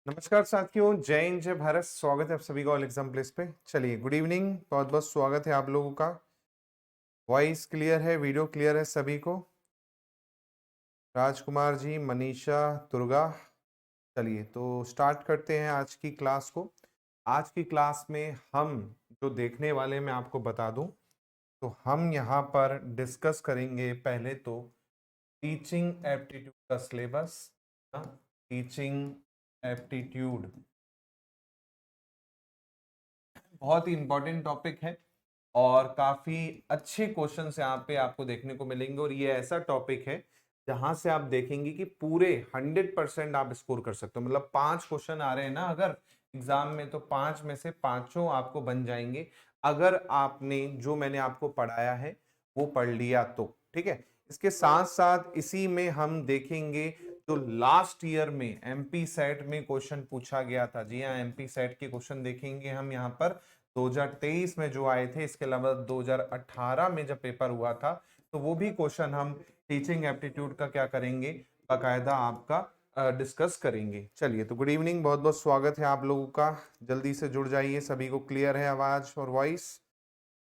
नमस्कार साथियों, जय हिंद जय भारत। स्वागत है आप सभी का ऑल एग्जाम प्लेस पे। चलिए, गुड इवनिंग, बहुत बहुत स्वागत है आप लोगों का। वॉइस क्लियर है, वीडियो क्लियर है सभी को? राजकुमार जी, मनीषा, दुर्गा। चलिए तो स्टार्ट करते हैं आज की क्लास को। आज की क्लास में हम जो देखने वाले मैं आपको बता दूं, तो हम यहाँ पर डिस्कस करेंगे पहले तो टीचिंग एप्टीट्यूड का सिलेबस। टीचिंग एप्टीट्यूड बहुत ही इंपॉर्टेंट टॉपिक है और काफी अच्छे क्वेश्चंस यहाँ पे आपको देखने को मिलेंगे। और ये ऐसा टॉपिक है जहां से आप देखेंगे कि पूरे 100% आप स्कोर कर सकते हो। मतलब 5 क्वेश्चन आ रहे हैं ना अगर एग्जाम में, तो 5 में से पांचों आपको बन जाएंगे अगर आपने जो मैंने आपको पढ़ाया है वो पढ़ लिया तो। ठीक है, इसके साथ साथ इसी में हम देखेंगे जो लास्ट ईयर में एमपी सेट में क्वेश्चन पूछा गया था। जी हाँ, एमपी सेट के क्वेश्चन देखेंगे हम यहाँ पर 2023 में जो आए थे। इसके अलावा 2018 में जब पेपर हुआ था तो वो भी क्वेश्चन हम टीचिंग एप्टीट्यूड का क्या करेंगे, बाकायदा आपका डिस्कस करेंगे। चलिए तो गुड इवनिंग, बहुत बहुत स्वागत है आप लोगों का। जल्दी से जुड़ जाइए, सभी को क्लियर है आवाज और वॉइस,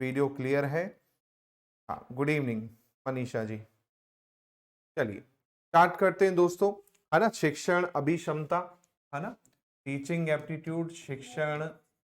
वीडियो क्लियर है? हाँ, गुड इवनिंग मनीषा जी। चलिए स्टार्ट करते हैं दोस्तों, है ना। शिक्षण अभिक्षमता, है ना। टीचिंग एप्टीट्यूड, शिक्षण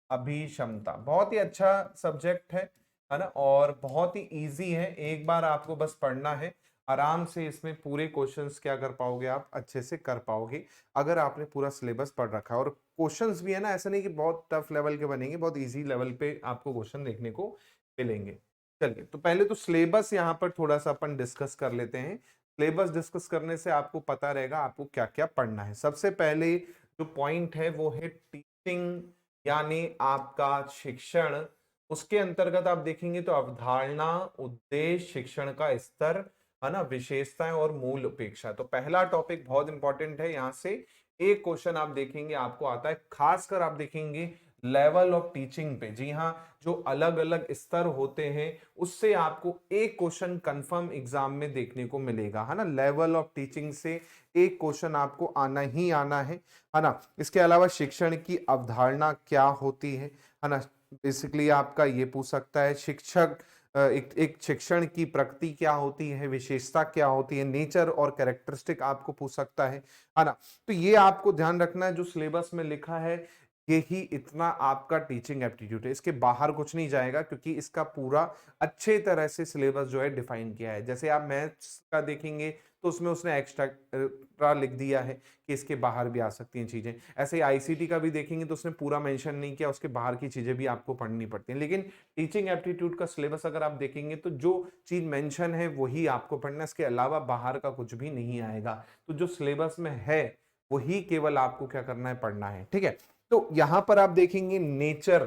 अभिक्षमता बहुत ही अच्छा सब्जेक्ट है ना। और बहुत ही इजी है, एक बार आपको बस पढ़ना है। आराम से इसमें पूरे क्वेश्चंस क्या कर पाओगे, आप अच्छे से कर पाओगे अगर आपने पूरा सिलेबस पढ़ रखा है। और क्वेश्चंस भी है ना, ऐसा नहीं कि बहुत टफ लेवल के बनेंगे, बहुत इजी लेवल पे आपको क्वेश्चन देखने को मिलेंगे। चलिए तो पहले तो सिलेबस यहाँ पर थोड़ा सा अपन डिस्कस कर लेते हैं। सिलेबस डिस्कस करने से आपको पता रहेगा आपको क्या क्या पढ़ना है। सबसे पहले जो पॉइंट है वो है टीचिंग, यानी आपका शिक्षण। उसके अंतर्गत आप देखेंगे तो अवधारणा, उद्देश्य, शिक्षण का स्तर, है ना, विशेषताएं और मूल अपेक्षा। तो पहला टॉपिक बहुत इंपॉर्टेंट है। यहां से एक क्वेश्चन आप देखेंगे आपको आता है, खासकर आप देखेंगे लेवल ऑफ टीचिंग पे। जी हाँ, जो अलग अलग स्तर होते हैं उससे आपको एक क्वेश्चन कंफर्म एग्जाम में देखने को मिलेगा, है ना। लेवल ऑफ टीचिंग से एक क्वेश्चन आपको आना ही आना है ना। इसके अलावा शिक्षण की अवधारणा क्या होती है ना। बेसिकली आपका ये पूछ सकता है शिक्षक एक शिक्षण की प्रकृति क्या होती है, विशेषता क्या होती है, नेचर और कैरेक्टरिस्टिक आपको पूछ सकता है ना। तो ये आपको ध्यान रखना है, जो सिलेबस में लिखा है यही इतना आपका टीचिंग एप्टीट्यूड है। इसके बाहर कुछ नहीं जाएगा क्योंकि इसका पूरा अच्छे तरह से सिलेबस जो है डिफाइन किया है। जैसे आप मैथ्स का देखेंगे तो उसमें उसने एक्स्ट्रा लिख दिया है कि इसके बाहर भी आ सकती हैं चीजें। ऐसे ही आईसीटी का भी देखेंगे तो उसने पूरा मेंशन नहीं किया, उसके बाहर की चीजें भी आपको पढ़नी पड़ती हैं। लेकिन टीचिंग एप्टीट्यूड का सिलेबस अगर आप देखेंगे तो जो चीज मेंशन है वही आपको पढ़ना है, इसके अलावा बाहर का कुछ भी नहीं आएगा। तो जो सिलेबस में है वही केवल आपको क्या करना है, पढ़ना है। ठीक है, तो यहां पर आप देखेंगे नेचर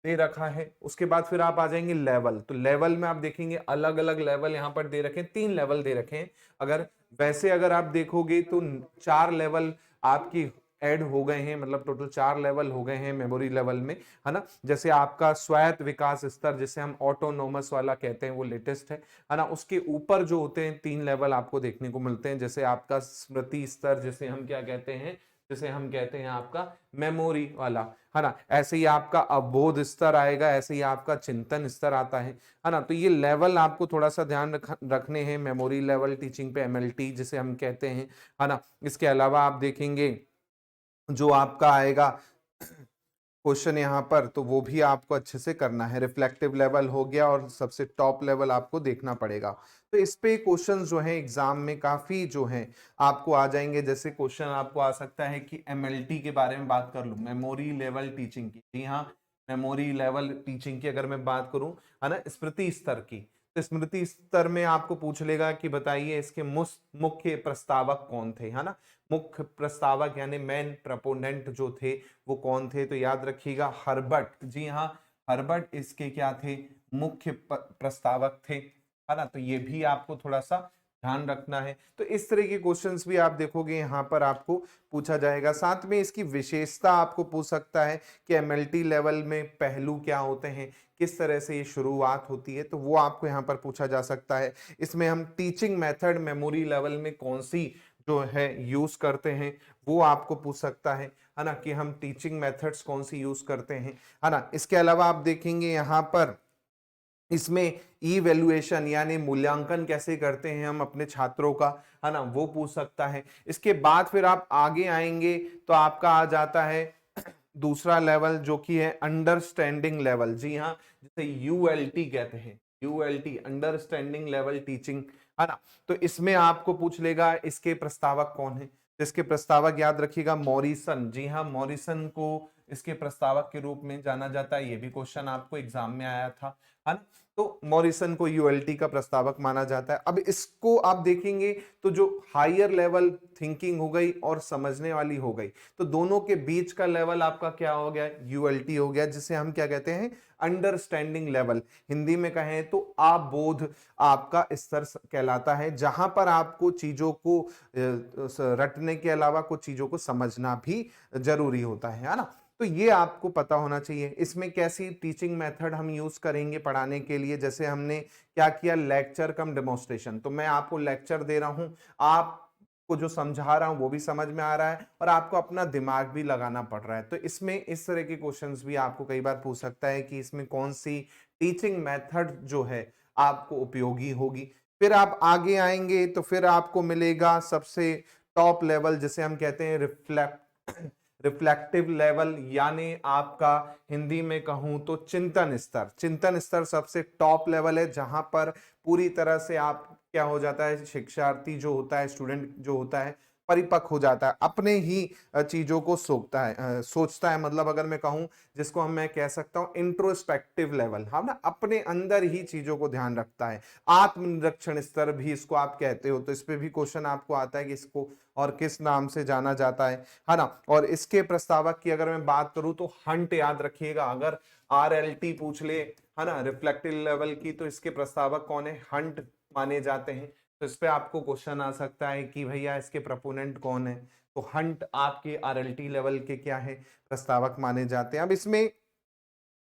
दे रखा है, उसके बाद फिर आप आ जाएंगे लेवल। तो लेवल में आप देखेंगे अलग अलग लेवल यहां पर दे रखे हैं, 3 लेवल दे रखे हैं। अगर वैसे अगर आप देखोगे तो 4 लेवल आपकी ऐड हो गए हैं, मतलब टोटल 4 लेवल हो गए हैं मेमोरी लेवल में, है ना। जैसे आपका स्वायत्त विकास स्तर, जिसे हम ऑटोनोमस वाला कहते हैं, वो लेटेस्ट है ना। उसके ऊपर जो होते हैं 3 लेवल आपको देखने को मिलते हैं, जैसे आपका स्मृति स्तर, जिसे हम क्या कहते हैं, जिसे हम कहते हैं आपका मेमोरी वाला, है ना। ऐसे ही आपका अवबोध स्तर आएगा, ऐसे ही आपका चिंतन स्तर आता है ना। तो ये लेवल आपको थोड़ा सा ध्यान रखने हैं। मेमोरी लेवल टीचिंग पे एमएलटी जिसे हम कहते हैं, है ना। इसके अलावा आप देखेंगे जो आपका आएगा क्वेश्चन यहाँ पर, तो वो भी आपको अच्छे से करना है। रिफ्लेक्टिव लेवल हो गया और सबसे टॉप लेवल आपको देखना पड़ेगा। तो इस पे क्वेश्चन जो है एग्जाम में काफी जो है आपको आ जाएंगे। जैसे क्वेश्चन आपको आ सकता है कि एमएलटी के बारे में बात कर लूं, मेमोरी लेवल टीचिंग की। जी हाँ, मेमोरी लेवल टीचिंग की अगर मैं बात करूं, है ना, स्मृति स्तर की, तो स्मृति स्तर में आपको पूछ लेगा कि बताइए इसके मुख्य प्रस्तावक कौन थे, है ना। मुख्य प्रस्तावक यानी मेन प्रपोनेंट जो थे वो कौन थे, तो याद रखिएगा हर्बर्ट। जी हाँ, हर्बर्ट इसके क्या थे, मुख्य प्रस्तावक थे, है ना। तो ये भी आपको थोड़ा सा ध्यान रखना है। तो इस तरह के क्वेश्चंस भी आप देखोगे यहाँ पर आपको पूछा जाएगा। साथ में इसकी विशेषता आपको पूछ सकता है कि एमएलटी लेवल में पहलू क्या होते हैं, किस तरह से ये शुरुआत होती है, तो वो आपको यहाँ पर पूछा जा सकता है। इसमें हम टीचिंग मेथड मेमोरी लेवल में कौन सी जो है यूज करते हैं वो आपको पूछ सकता है ना, कि हम टीचिंग मेथड्स कौन सी यूज करते हैं, है ना। इसके अलावा आप देखेंगे यहाँ पर इसमें इवैल्यूएशन यानी मूल्यांकन कैसे करते हैं हम अपने छात्रों का, है ना, वो पूछ सकता है। इसके बाद फिर आप आगे आएंगे तो आपका आ जाता है दूसरा लेवल जो कि है अंडरस्टैंडिंग लेवल। जी हाँ, जिसे यूएलटी कहते हैं, यूएलटी अंडरस्टैंडिंग लेवल टीचिंग, है ना। तो इसमें आपको पूछ लेगा इसके प्रस्तावक कौन है। इसके प्रस्तावक याद रखिएगा मॉरिसन। जी हाँ, मॉरिसन को इसके प्रस्तावक के रूप में जाना जाता है। ये भी क्वेश्चन आपको एग्जाम में आया था, है ना। तो मॉरिसन को यूएलटी का प्रस्तावक माना जाता है। अब इसको आप देखेंगे तो जो हायर लेवल थिंकिंग हो गई और समझने वाली हो गई, तो दोनों के बीच का लेवल आपका क्या हो गया, यूएलटी हो गया, जिसे हम क्या कहते हैं, अंडरस्टैंडिंग लेवल। हिंदी में कहें तो आबोध आपका स्तर कहलाता है, जहां पर आपको चीजों को रटने के अलावा कुछ चीजों को समझना भी जरूरी होता है ना। तो ये आपको पता होना चाहिए। इसमें कैसी टीचिंग मेथड हम यूज करेंगे पढ़ाने के लिए, जैसे हमने क्या किया, लेक्चर कम डेमोन्स्ट्रेशन। तो मैं आपको लेक्चर दे रहा हूं, आपको जो समझा रहा हूं वो भी समझ में आ रहा है और आपको अपना दिमाग भी लगाना पड़ रहा है। तो इसमें इस तरह के क्वेश्चंस भी आपको कई बार पूछ सकता है कि इसमें कौन सी टीचिंग मेथड जो है आपको उपयोगी होगी। फिर आप आगे आएंगे तो फिर आपको मिलेगा सबसे टॉप लेवल, जिसे हम कहते हैं रिफ्लेक्टिव लेवल, यानी आपका हिंदी में कहूं तो चिंतन स्तर। चिंतन स्तर सबसे टॉप लेवल है, जहां पर पूरी तरह से आप क्या हो जाता है, शिक्षार्थी जो होता है, स्टूडेंट जो होता है, परिपक्व हो जाता है, अपने ही चीजों को सोचता है। मतलब अगर मैं कहूं, जिसको मैं कह सकता हूं इंट्रोस्पेक्टिव लेवल, हाँ ना, अपने अंदर ही चीजों को ध्यान रखता है। आत्मनिरीक्षण स्तर भी इसको आप कहते हो। तो इस पे भी क्वेश्चन आपको आता है कि इसको और किस नाम से जाना जाता है ना। और इसके प्रस्तावक की अगर मैं बात करूं तो हंट याद रखिएगा। अगर आरएलटी पूछ ले, है ना, रिफ्लेक्टिव लेवल की, तो इसके प्रस्तावक कौन है, हंट माने जाते हैं। तो इस पे आपको क्वेश्चन आ सकता है कि भैया इसके प्रोपोनेंट कौन है। तो हंट आपके आरएलटी लेवल के क्या है, प्रस्तावक माने जाते हैं। अब इसमें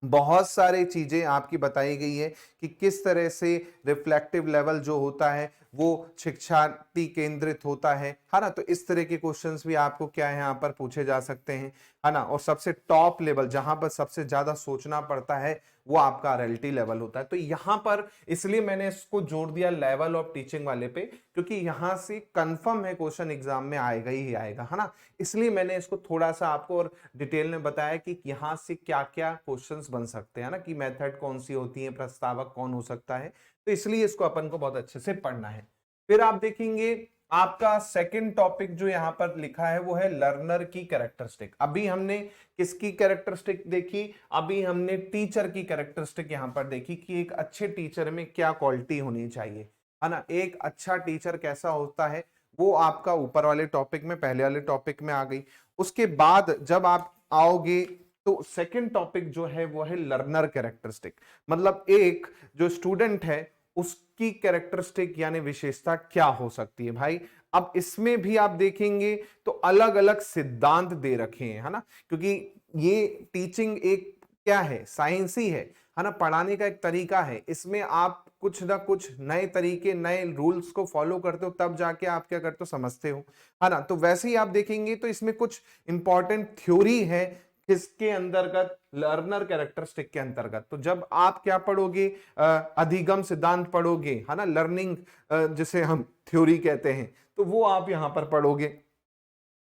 बहुत सारी चीजें आपकी बताई गई है कि किस तरह से रिफ्लेक्टिव लेवल जो होता है वो शिक्षार्थी केंद्रित होता है ना। तो इस तरह के क्वेश्चंस भी आपको क्या है यहाँ पर पूछे जा सकते हैं, है ना। और सबसे टॉप लेवल जहां पर सबसे ज्यादा सोचना पड़ता है वो आपका आरएलटी लेवल होता है। तो यहां पर इसलिए मैंने इसको जोड़ दिया लेवल ऑफ टीचिंग वाले पे, क्योंकि यहां से कंफर्म है क्वेश्चन एग्जाम में आएगा ही आएगा, है ना। इसलिए मैंने इसको थोड़ा सा आपको और डिटेल में बताया कि यहां से क्या क्या क्वेश्चंस बन सकते हैं ना, कि मेथड कौन सी होती है, प्रस्तावक कौन हो सकता है। तो इसलिए इसको अपन को बहुत अच्छे से पढ़ना है। फिर आप देखेंगे आपका सेकंड टॉपिक जो यहां पर लिखा है वो है लर्नर की कैरेक्टरिस्टिक। अभी हमने किसकी कैरेक्टरिस्टिक देखी, अभी हमने टीचर की कैरेक्टरिस्टिक यहां पर देखी कि एक अच्छे टीचर में क्या क्वालिटी होनी चाहिए, है ना। एक अच्छा टीचर कैसा होता है वो आपका ऊपर वाले टॉपिक में, पहले वाले टॉपिक में आ गई। उसके बाद जब आप आओगे तो सेकंड टॉपिक जो है वो है लर्नर कैरेक्टरिस्टिक। मतलब एक जो स्टूडेंट है उसकी कैरेक्टरिस्टिक यानी विशेषता क्या हो सकती है भाई। अब इसमें भी आप देखेंगे तो अलग अलग सिद्धांत दे रखे हैं, है ना, क्योंकि ये टीचिंग एक क्या है, साइंस ही है ना, पढ़ाने का एक तरीका है। इसमें आप कुछ ना कुछ नए तरीके, नए रूल्स को फॉलो करते हो, तब जाके आप क्या करते हो, समझते हो, है ना। तो वैसे ही आप देखेंगे तो इसमें कुछ इंपॉर्टेंट थ्योरी है किसके अंतर्गत, लर्नर कैरेक्टरिस्टिक के अंतर्गत। तो जब आप क्या पढ़ोगे, अधिगम सिद्धांत पढ़ोगे, है ना, लर्निंग जिसे हम थ्योरी कहते हैं, तो वो आप यहां पर पढ़ोगे।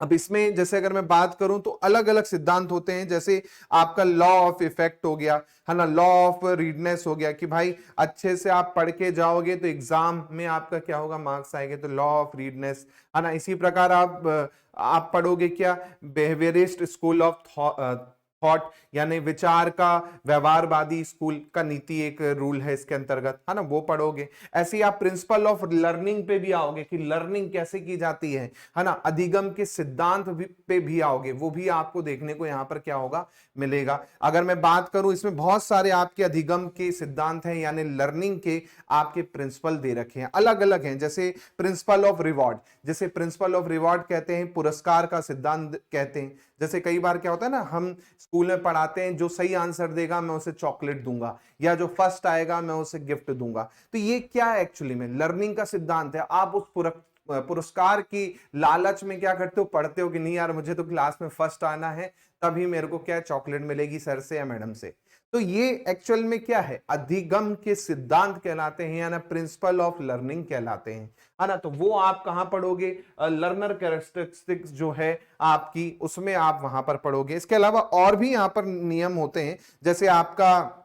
अब इसमें जैसे अगर मैं बात करूं तो अलग अलग सिद्धांत होते हैं, जैसे आपका लॉ ऑफ इफेक्ट हो गया, है ना, लॉ ऑफ रीडनेस हो गया, कि भाई अच्छे से आप पढ़ के जाओगे तो एग्जाम में आपका क्या होगा, मार्क्स आएंगे, तो लॉ ऑफ रीडनेस, है ना। इसी प्रकार आप पढ़ोगे क्या, बिहेवियरिस्ट स्कूल ऑफ थॉट, यानी विचार का व्यवहारवादी स्कूल का नीति एक रूल है इसके अंतर्गत, है ना, वो पढ़ोगे। ऐसे ही आप प्रिंसिपल ऑफ लर्निंग पे भी आओगे कि लर्निंग कैसे की जाती है ना। अधिगम के सिद्धांत पे भी आओगे, वो भी आपको देखने को यहां पर क्या होगा, मिलेगा। अगर मैं बात करूं, इसमें बहुत सारे आपके अधिगम के सिद्धांत हैं, यानी लर्निंग के आपके प्रिंसिपल दे रखे हैं, अलग अलग हैं। जैसे प्रिंसिपल ऑफ रिवॉर्ड, जैसे प्रिंसिपल ऑफ रिवॉर्ड कहते हैं, पुरस्कार का सिद्धांत कहते हैं। जैसे कई बार क्या होता है ना, हम स्कूल में पढ़ाते हैं, जो सही आंसर देगा मैं उसे चॉकलेट दूंगा, या जो फर्स्ट आएगा मैं उसे गिफ्ट दूंगा। तो ये क्या है, एक्चुअली में लर्निंग का सिद्धांत है। आप उस पुरस्कार की लालच में क्या करते हो, पढ़ते हो कि नहीं यार मुझे तो क्लास में फर्स्ट आना है, तभी मेरे को क्या चॉकलेट मिलेगी सर से या मैडम से। तो ये एक्चुअल में क्या है, अधिगम के सिद्धांत कहलाते हैं, या ना प्रिंसिपल ऑफ लर्निंग कहलाते हैं, है ना। तो वो आप कहां पढ़ोगे, लर्नर कैरेक्टरिस्टिक्स जो है आपकी, उसमें आप वहां पर पढ़ोगे। इसके अलावा और भी यहां पर नियम होते हैं, जैसे आपका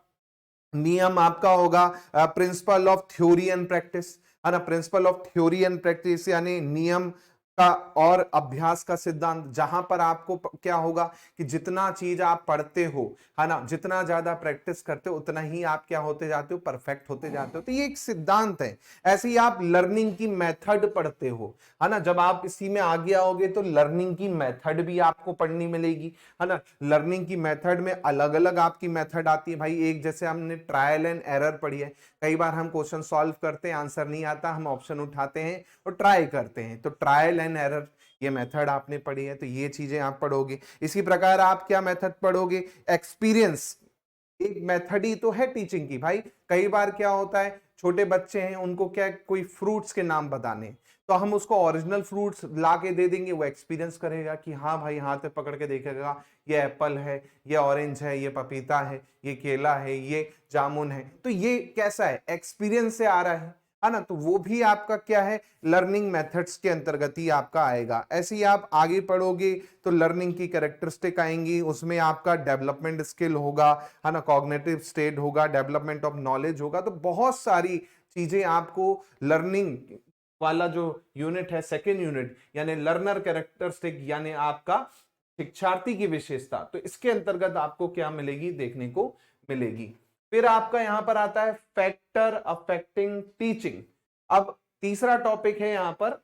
नियम आपका होगा principle of theory and practice, है ना। Principle of theory and practice यानी नियम का और अभ्यास का सिद्धांत, जहां पर आपको क्या होगा कि जितना चीज आप पढ़ते हो, है ना, जितना ज्यादा प्रैक्टिस करते हो उतना ही आप क्या होते जाते हो, परफेक्ट होते जाते हो। तो ये एक सिद्धांत है। ऐसे ही आप लर्निंग की मेथड पढ़ते हो, है ना। जब आप इसी में आगे आओगे तो लर्निंग की मेथड भी आपको पढ़नी मिलेगी, है ना। लर्निंग की मेथड में अलग अलग आपकी मेथड आती है भाई। एक जैसे हमने ट्रायल एंड एरर पढ़ी है, कई बार हम क्वेश्चन सॉल्व करते हैं, आंसर नहीं आता, हम ऑप्शन उठाते हैं और ट्राई करते हैं, तो ट्रायल एंड एरर ये मेथड आपने पढ़ी है, तो ये चीजें आप पढ़ोगे। इसी प्रकार आप क्या मेथड पढ़ोगे, एक्सपीरियंस एक मेथड ही तो है टीचिंग की भाई। कई बार क्या होता है, छोटे बच्चे हैं, उनको क्या कोई फ्रूट्स के नाम बताने, तो हम उसको ओरिजिनल फ्रूट्स ला के दे देंगे, वो एक्सपीरियंस करेगा कि हाँ भाई, हाथ पे पकड़ के देखेगा, ये एप्पल है, ये ऑरेंज है, ये पपीता है, ये केला है, ये जामुन है, तो ये कैसा है, एक्सपीरियंस से आ रहा है ना। तो वो भी आपका क्या है, लर्निंग मेथड्स के अंतर्गत ही आपका आएगा। ऐसे ही आप आगे पढ़ोगे तो लर्निंग की कैरेक्टरिस्टिक आएंगी, उसमें आपका डेवलपमेंट स्किल होगा, है ना, कॉग्निटिव स्टेट होगा, डेवलपमेंट ऑफ नॉलेज होगा। तो बहुत सारी चीजें आपको लर्निंग वाला जो यूनिट है, सेकेंड यूनिट, यानी लर्नर कैरेक्टरिस्टिक, यानी आपका शिक्षार्थी की विशेषता, तो इसके अंतर्गत आपको क्या मिलेगी, देखने को मिलेगी। फिर आपका यहां पर आता है फैक्टर अफेक्टिंग टीचिंग। अब तीसरा टॉपिक है यहां पर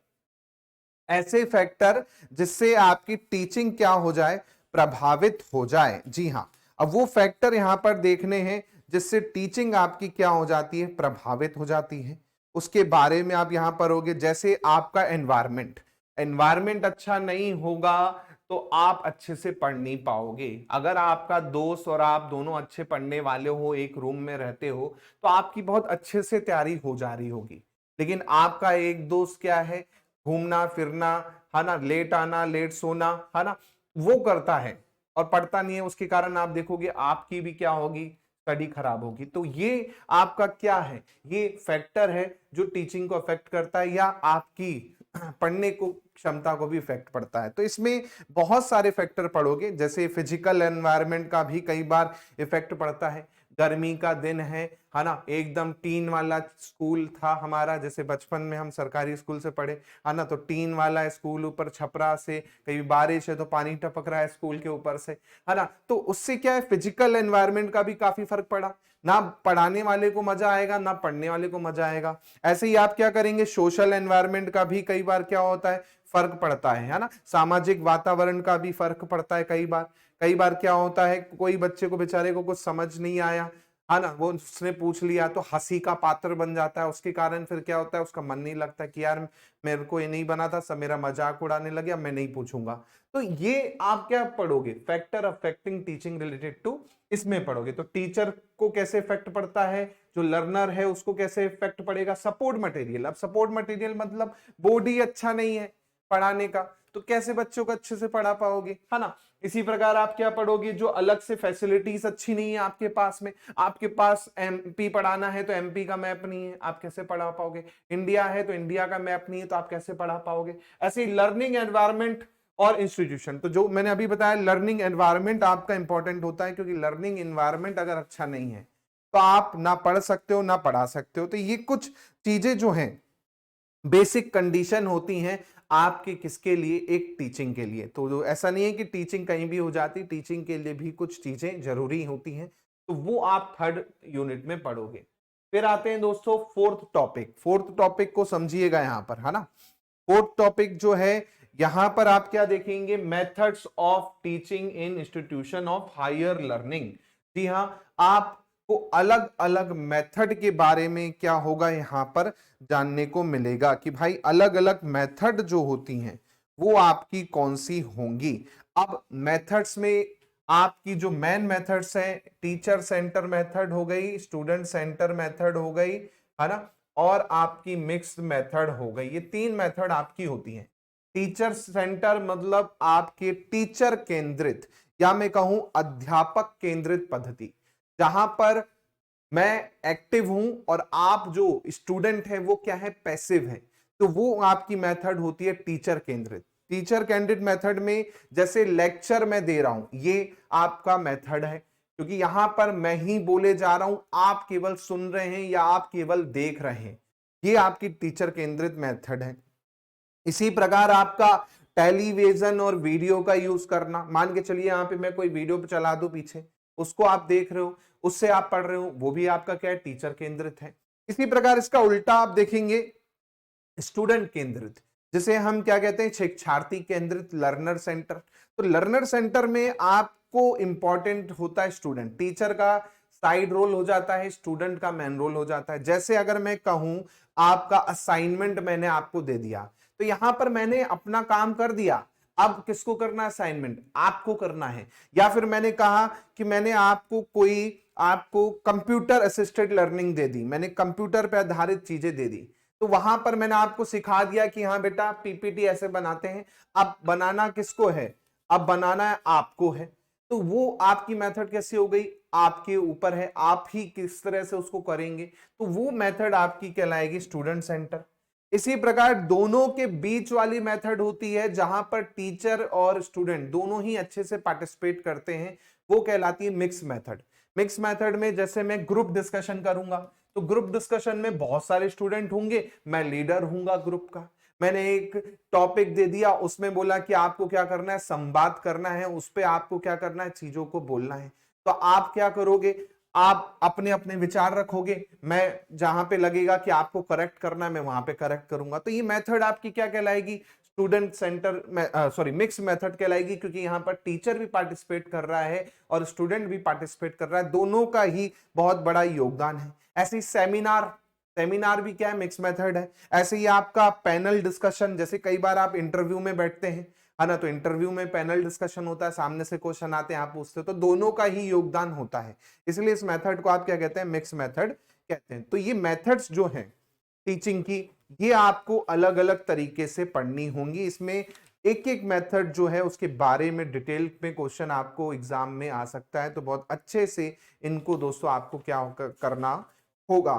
ऐसे फैक्टर जिससे आपकी टीचिंग क्या हो जाए, प्रभावित हो जाए। जी हां, अब वो फैक्टर यहां पर देखने हैं जिससे टीचिंग आपकी क्या हो जाती है, प्रभावित हो जाती है। उसके बारे में आप यहां पर होगे, जैसे आपका एनवायरमेंट, एनवायरमेंट अच्छा नहीं होगा तो आप अच्छे से पढ़ नहीं पाओगे। अगर आपका दोस्त और आप दोनों अच्छे पढ़ने वाले हो, एक रूम में रहते हो, तो आपकी बहुत अच्छे से तैयारी हो जा रही होगी। लेकिन आपका एक दोस्त क्या है, घूमना फिरना, है ना, लेट आना लेट सोना, है ना, वो करता है और पढ़ता नहीं है, उसके कारण आप देखोगे आपकी भी क्या होगी, स्टडी खराब होगी। तो ये आपका क्या है, ये फैक्टर है जो टीचिंग को अफेक्ट करता है, या आपकी पढ़ने को क्षमता को भी इफेक्ट पड़ता है। तो इसमें बहुत सारे फैक्टर पढ़ोगे, जैसे फिजिकल एनवायरनमेंट का भी कई बार इफेक्ट पड़ता है। गर्मी का दिन है ना, एकदम टीन वाला स्कूल था हमारा, जैसे बचपन में हम सरकारी स्कूल से पढ़े, है ना, तो टीन वाला स्कूल, ऊपर छपरा से, कभी बारिश है तो पानी टपक रहा है स्कूल के ऊपर से, है ना। तो उससे क्या है, फिजिकल एनवायरनमेंट का भी काफी फर्क पड़ा, ना पढ़ाने वाले को मजा आएगा ना पढ़ने वाले को मजा आएगा। ऐसे ही आप क्या करेंगे, सोशल एनवायरनमेंट का भी कई बार क्या होता है, फर्क पड़ता है ना। सामाजिक वातावरण का भी फर्क पड़ता है कई बार। कई बार क्या होता है, कोई बच्चे को बेचारे को कुछ समझ नहीं आया, है ना, वो उसने पूछ लिया तो हंसी का पात्र बन जाता है, उसके कारण फिर क्या होता है, उसका मन नहीं लगता कि यार मेरे को ये नहीं बना था, सब मेरा मजाक उड़ाने लगे, अब मैं नहीं पूछूंगा। तो ये आप क्या पढ़ोगे, factor affecting teaching related to, इसमें पढ़ोगे। तो टीचर को कैसे इफेक्ट पड़ता है, जो लर्नर है उसको कैसे इफेक्ट पड़ेगा, सपोर्ट मटेरियल। अब सपोर्ट मटेरियल मतलब बोर्ड ही अच्छा नहीं है पढ़ाने का, तो कैसे बच्चों को अच्छे से पढ़ा पाओगे, है ना। इसी प्रकार आप क्या पढ़ोगे, जो अलग से फैसिलिटीज अच्छी नहीं है आपके पास में, आपके पास एमपी पढ़ाना है तो एमपी का मैप नहीं है, आप कैसे पढ़ा पाओगे, इंडिया है तो इंडिया का मैप नहीं है, तो आप कैसे पढ़ा पाओगे। ऐसे ही लर्निंग एनवायरनमेंट और इंस्टीट्यूशन, तो जो मैंने अभी बताया लर्निंग एनवायरनमेंट आपका इंपॉर्टेंट होता है, क्योंकि लर्निंग एनवायरनमेंट अगर अच्छा नहीं है तो आप ना पढ़ सकते हो ना पढ़ा सकते हो। तो ये कुछ चीजें जो हैं बेसिक कंडीशन होती हैं आपके किसके लिए, एक टीचिंग के लिए। तो ऐसा नहीं है कि टीचिंग कहीं भी हो जाती, टीचिंग के लिए भी कुछ चीजें जरूरी होती हैं, तो वो आप थर्ड यूनिट में पढ़ोगे। फिर आते हैं दोस्तों फोर्थ टॉपिक। फोर्थ टॉपिक को समझिएगा यहां पर, है ना। फोर्थ टॉपिक जो है यहां पर आप क्या देखेंगे, methods of teaching in institution of higher learning. जी हां, आपको अलग अलग मेथड के बारे में क्या होगा यहां पर जानने को मिलेगा, कि भाई अलग अलग मेथड जो होती हैं वो आपकी कौन सी होंगी। अब मेथड्स में आपकी जो मेन मेथड्स हैं, टीचर सेंटर मेथड हो गई, स्टूडेंट सेंटर मेथड हो गई, है ना, और आपकी मिक्स्ड मेथड हो गई। ये 3 मेथड आपकी होती हैं। टीचर सेंटर मतलब आपके टीचर केंद्रित, या मैं कहूं अध्यापक केंद्रित पद्धति, जहां पर मैं एक्टिव हूं और आप जो स्टूडेंट है वो क्या है, पैसिव है। तो वो आपकी मेथड होती है टीचर केंद्रित। टीचर केंद्रित मेथड में जैसे लेक्चर मैं दे रहा हूं, ये आपका मेथड है, क्योंकि यहां पर मैं ही बोले जा रहा हूं, आप केवल सुन रहे हैं या आप केवल देख रहे हैं। ये आपकी टीचर केंद्रित मेथड है। इसी प्रकार आपका टेलीविजन और वीडियो का यूज करना, मान के चलिए यहां पे मैं कोई वीडियो चला दूं पीछे, उसको आप देख रहे हो, उससे आप पढ़ रहे हो, वो भी आपका क्या है, टीचर केंद्रित है। इसी प्रकार इसका उल्टा आप देखेंगे, स्टूडेंट केंद्रित, जिसे हम क्या कहते हैं, शिक्षार्थी केंद्रित, लर्नर सेंटर। तो लर्नर सेंटर में आपको इंपॉर्टेंट होता है स्टूडेंट, टीचर का साइड रोल हो जाता है, स्टूडेंट का मेन रोल हो जाता है। जैसे अगर मैं कहूं आपका असाइनमेंट मैंने आपको दे दिया, तो यहां पर मैंने अपना काम कर दिया, अब किसको करना है, असाइनमेंट आपको करना है। या फिर मैंने कहा कि मैंने आपको कंप्यूटर असिस्टेड लर्निंग दे दी, मैंने कंप्यूटर पे आधारित चीजें दे दी, तो वहां पर मैंने आपको सिखा दिया कि हाँ बेटा पीपीटी ऐसे बनाते हैं। अब बनाना किसको है, अब बनाना है आपको है। तो वो आपकी मेथड कैसी हो गई, आपके ऊपर है, आप ही किस तरह से उसको करेंगे। तो वो मेथड आपकी कहलाएगी स्टूडेंट सेंटर। इसी प्रकार दोनों के बीच वाली मेथड होती है, जहां पर टीचर और स्टूडेंट दोनों ही अच्छे से पार्टिसिपेट करते हैं, वो कहलाती है मिक्स मेथड। मिक्स मेथड में जैसे मैं ग्रुप डिस्कशन करूंगा, तो ग्रुप डिस्कशन में बहुत सारे स्टूडेंट होंगे, मैं लीडर हूंगा ग्रुप का। मैंने एक टॉपिक दे दिया, उसमें बोला कि आपको क्या करना है, संवाद करना है, उस पे आपको क्या करना है, चीजों को बोलना है। तो आप क्या करोगे, आप अपने अपने विचार रखोगे, मैं जहां पे लगेगा कि आपको करेक्ट करना है मैं वहां पे करेक्ट करूंगा। तो ये मेथड आपकी क्या कहलाएगी, student centre sorry mix method कहलाएगी, क्योंकि यहाँ पर टीचर भी पार्टिसिपेट कर रहा है और स्टूडेंट भी पार्टिसिपेट कर रहा है, दोनों का ही बहुत बड़ा योगदान है। ऐसे ही सेमिनार, सेमिनार भी क्या है, मिक्स मेथड है। ऐसे ही आपका पैनल डिस्कशन, जैसे कई बार आप इंटरव्यू में बैठते हैं, है ना, तो इंटरव्यू में पैनल डिस्कशन होता है, सामने से क्वेश्चन आते हैं, आप पूछते हो, तो दोनों का ही योगदान होता है। इसलिए इस मेथड को आप क्या कहते हैं, मिक्स मेथड कहते हैं। तो ये मेथड्स जो हैं टीचिंग की, ये आपको अलग अलग तरीके से पढ़नी होंगी। इसमें एक एक मेथड जो है उसके बारे में डिटेल में क्वेश्चन आपको एग्जाम में आ सकता है, तो बहुत अच्छे से इनको दोस्तों आपको क्या करना होगा।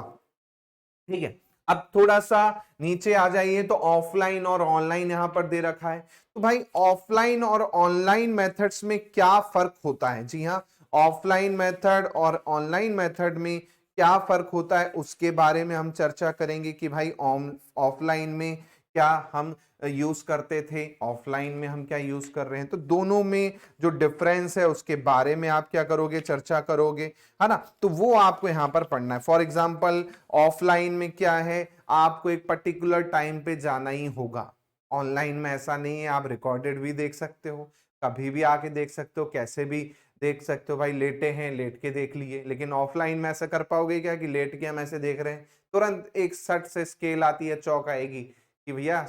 ठीक है, अब थोड़ा सा नीचे आ जाइए, तो ऑफलाइन और ऑनलाइन यहां पर दे रखा है। तो भाई ऑफलाइन और ऑनलाइन मेथड्स में क्या फर्क होता है, जी हाँ, ऑफलाइन मेथड और ऑनलाइन मेथड में क्या फर्क होता है उसके बारे में हम चर्चा करेंगे कि भाई ऑफलाइन में क्या हम यूज करते थे, ऑफलाइन में हम क्या यूज कर रहे हैं। तो दोनों में जो डिफरेंस है उसके बारे में आप क्या करोगे, चर्चा करोगे, है ना। तो वो आपको यहां पर पढ़ना है। फॉर एग्जांपल ऑफलाइन में क्या है, आपको एक पर्टिकुलर टाइम पे जाना ही होगा। ऑनलाइन में ऐसा नहीं है, आप रिकॉर्डेड भी देख सकते हो, कभी भी आके देख सकते हो, कैसे भी देख सकते हो। भाई लेटे हैं, लेट के देख लिए। लेकिन ऑफलाइन में ऐसा कर पाओगे क्या कि लेट के हम ऐसे देख रहे हैं, तुरंत एक सट से स्केल आती है, चौक आएगी कि भैया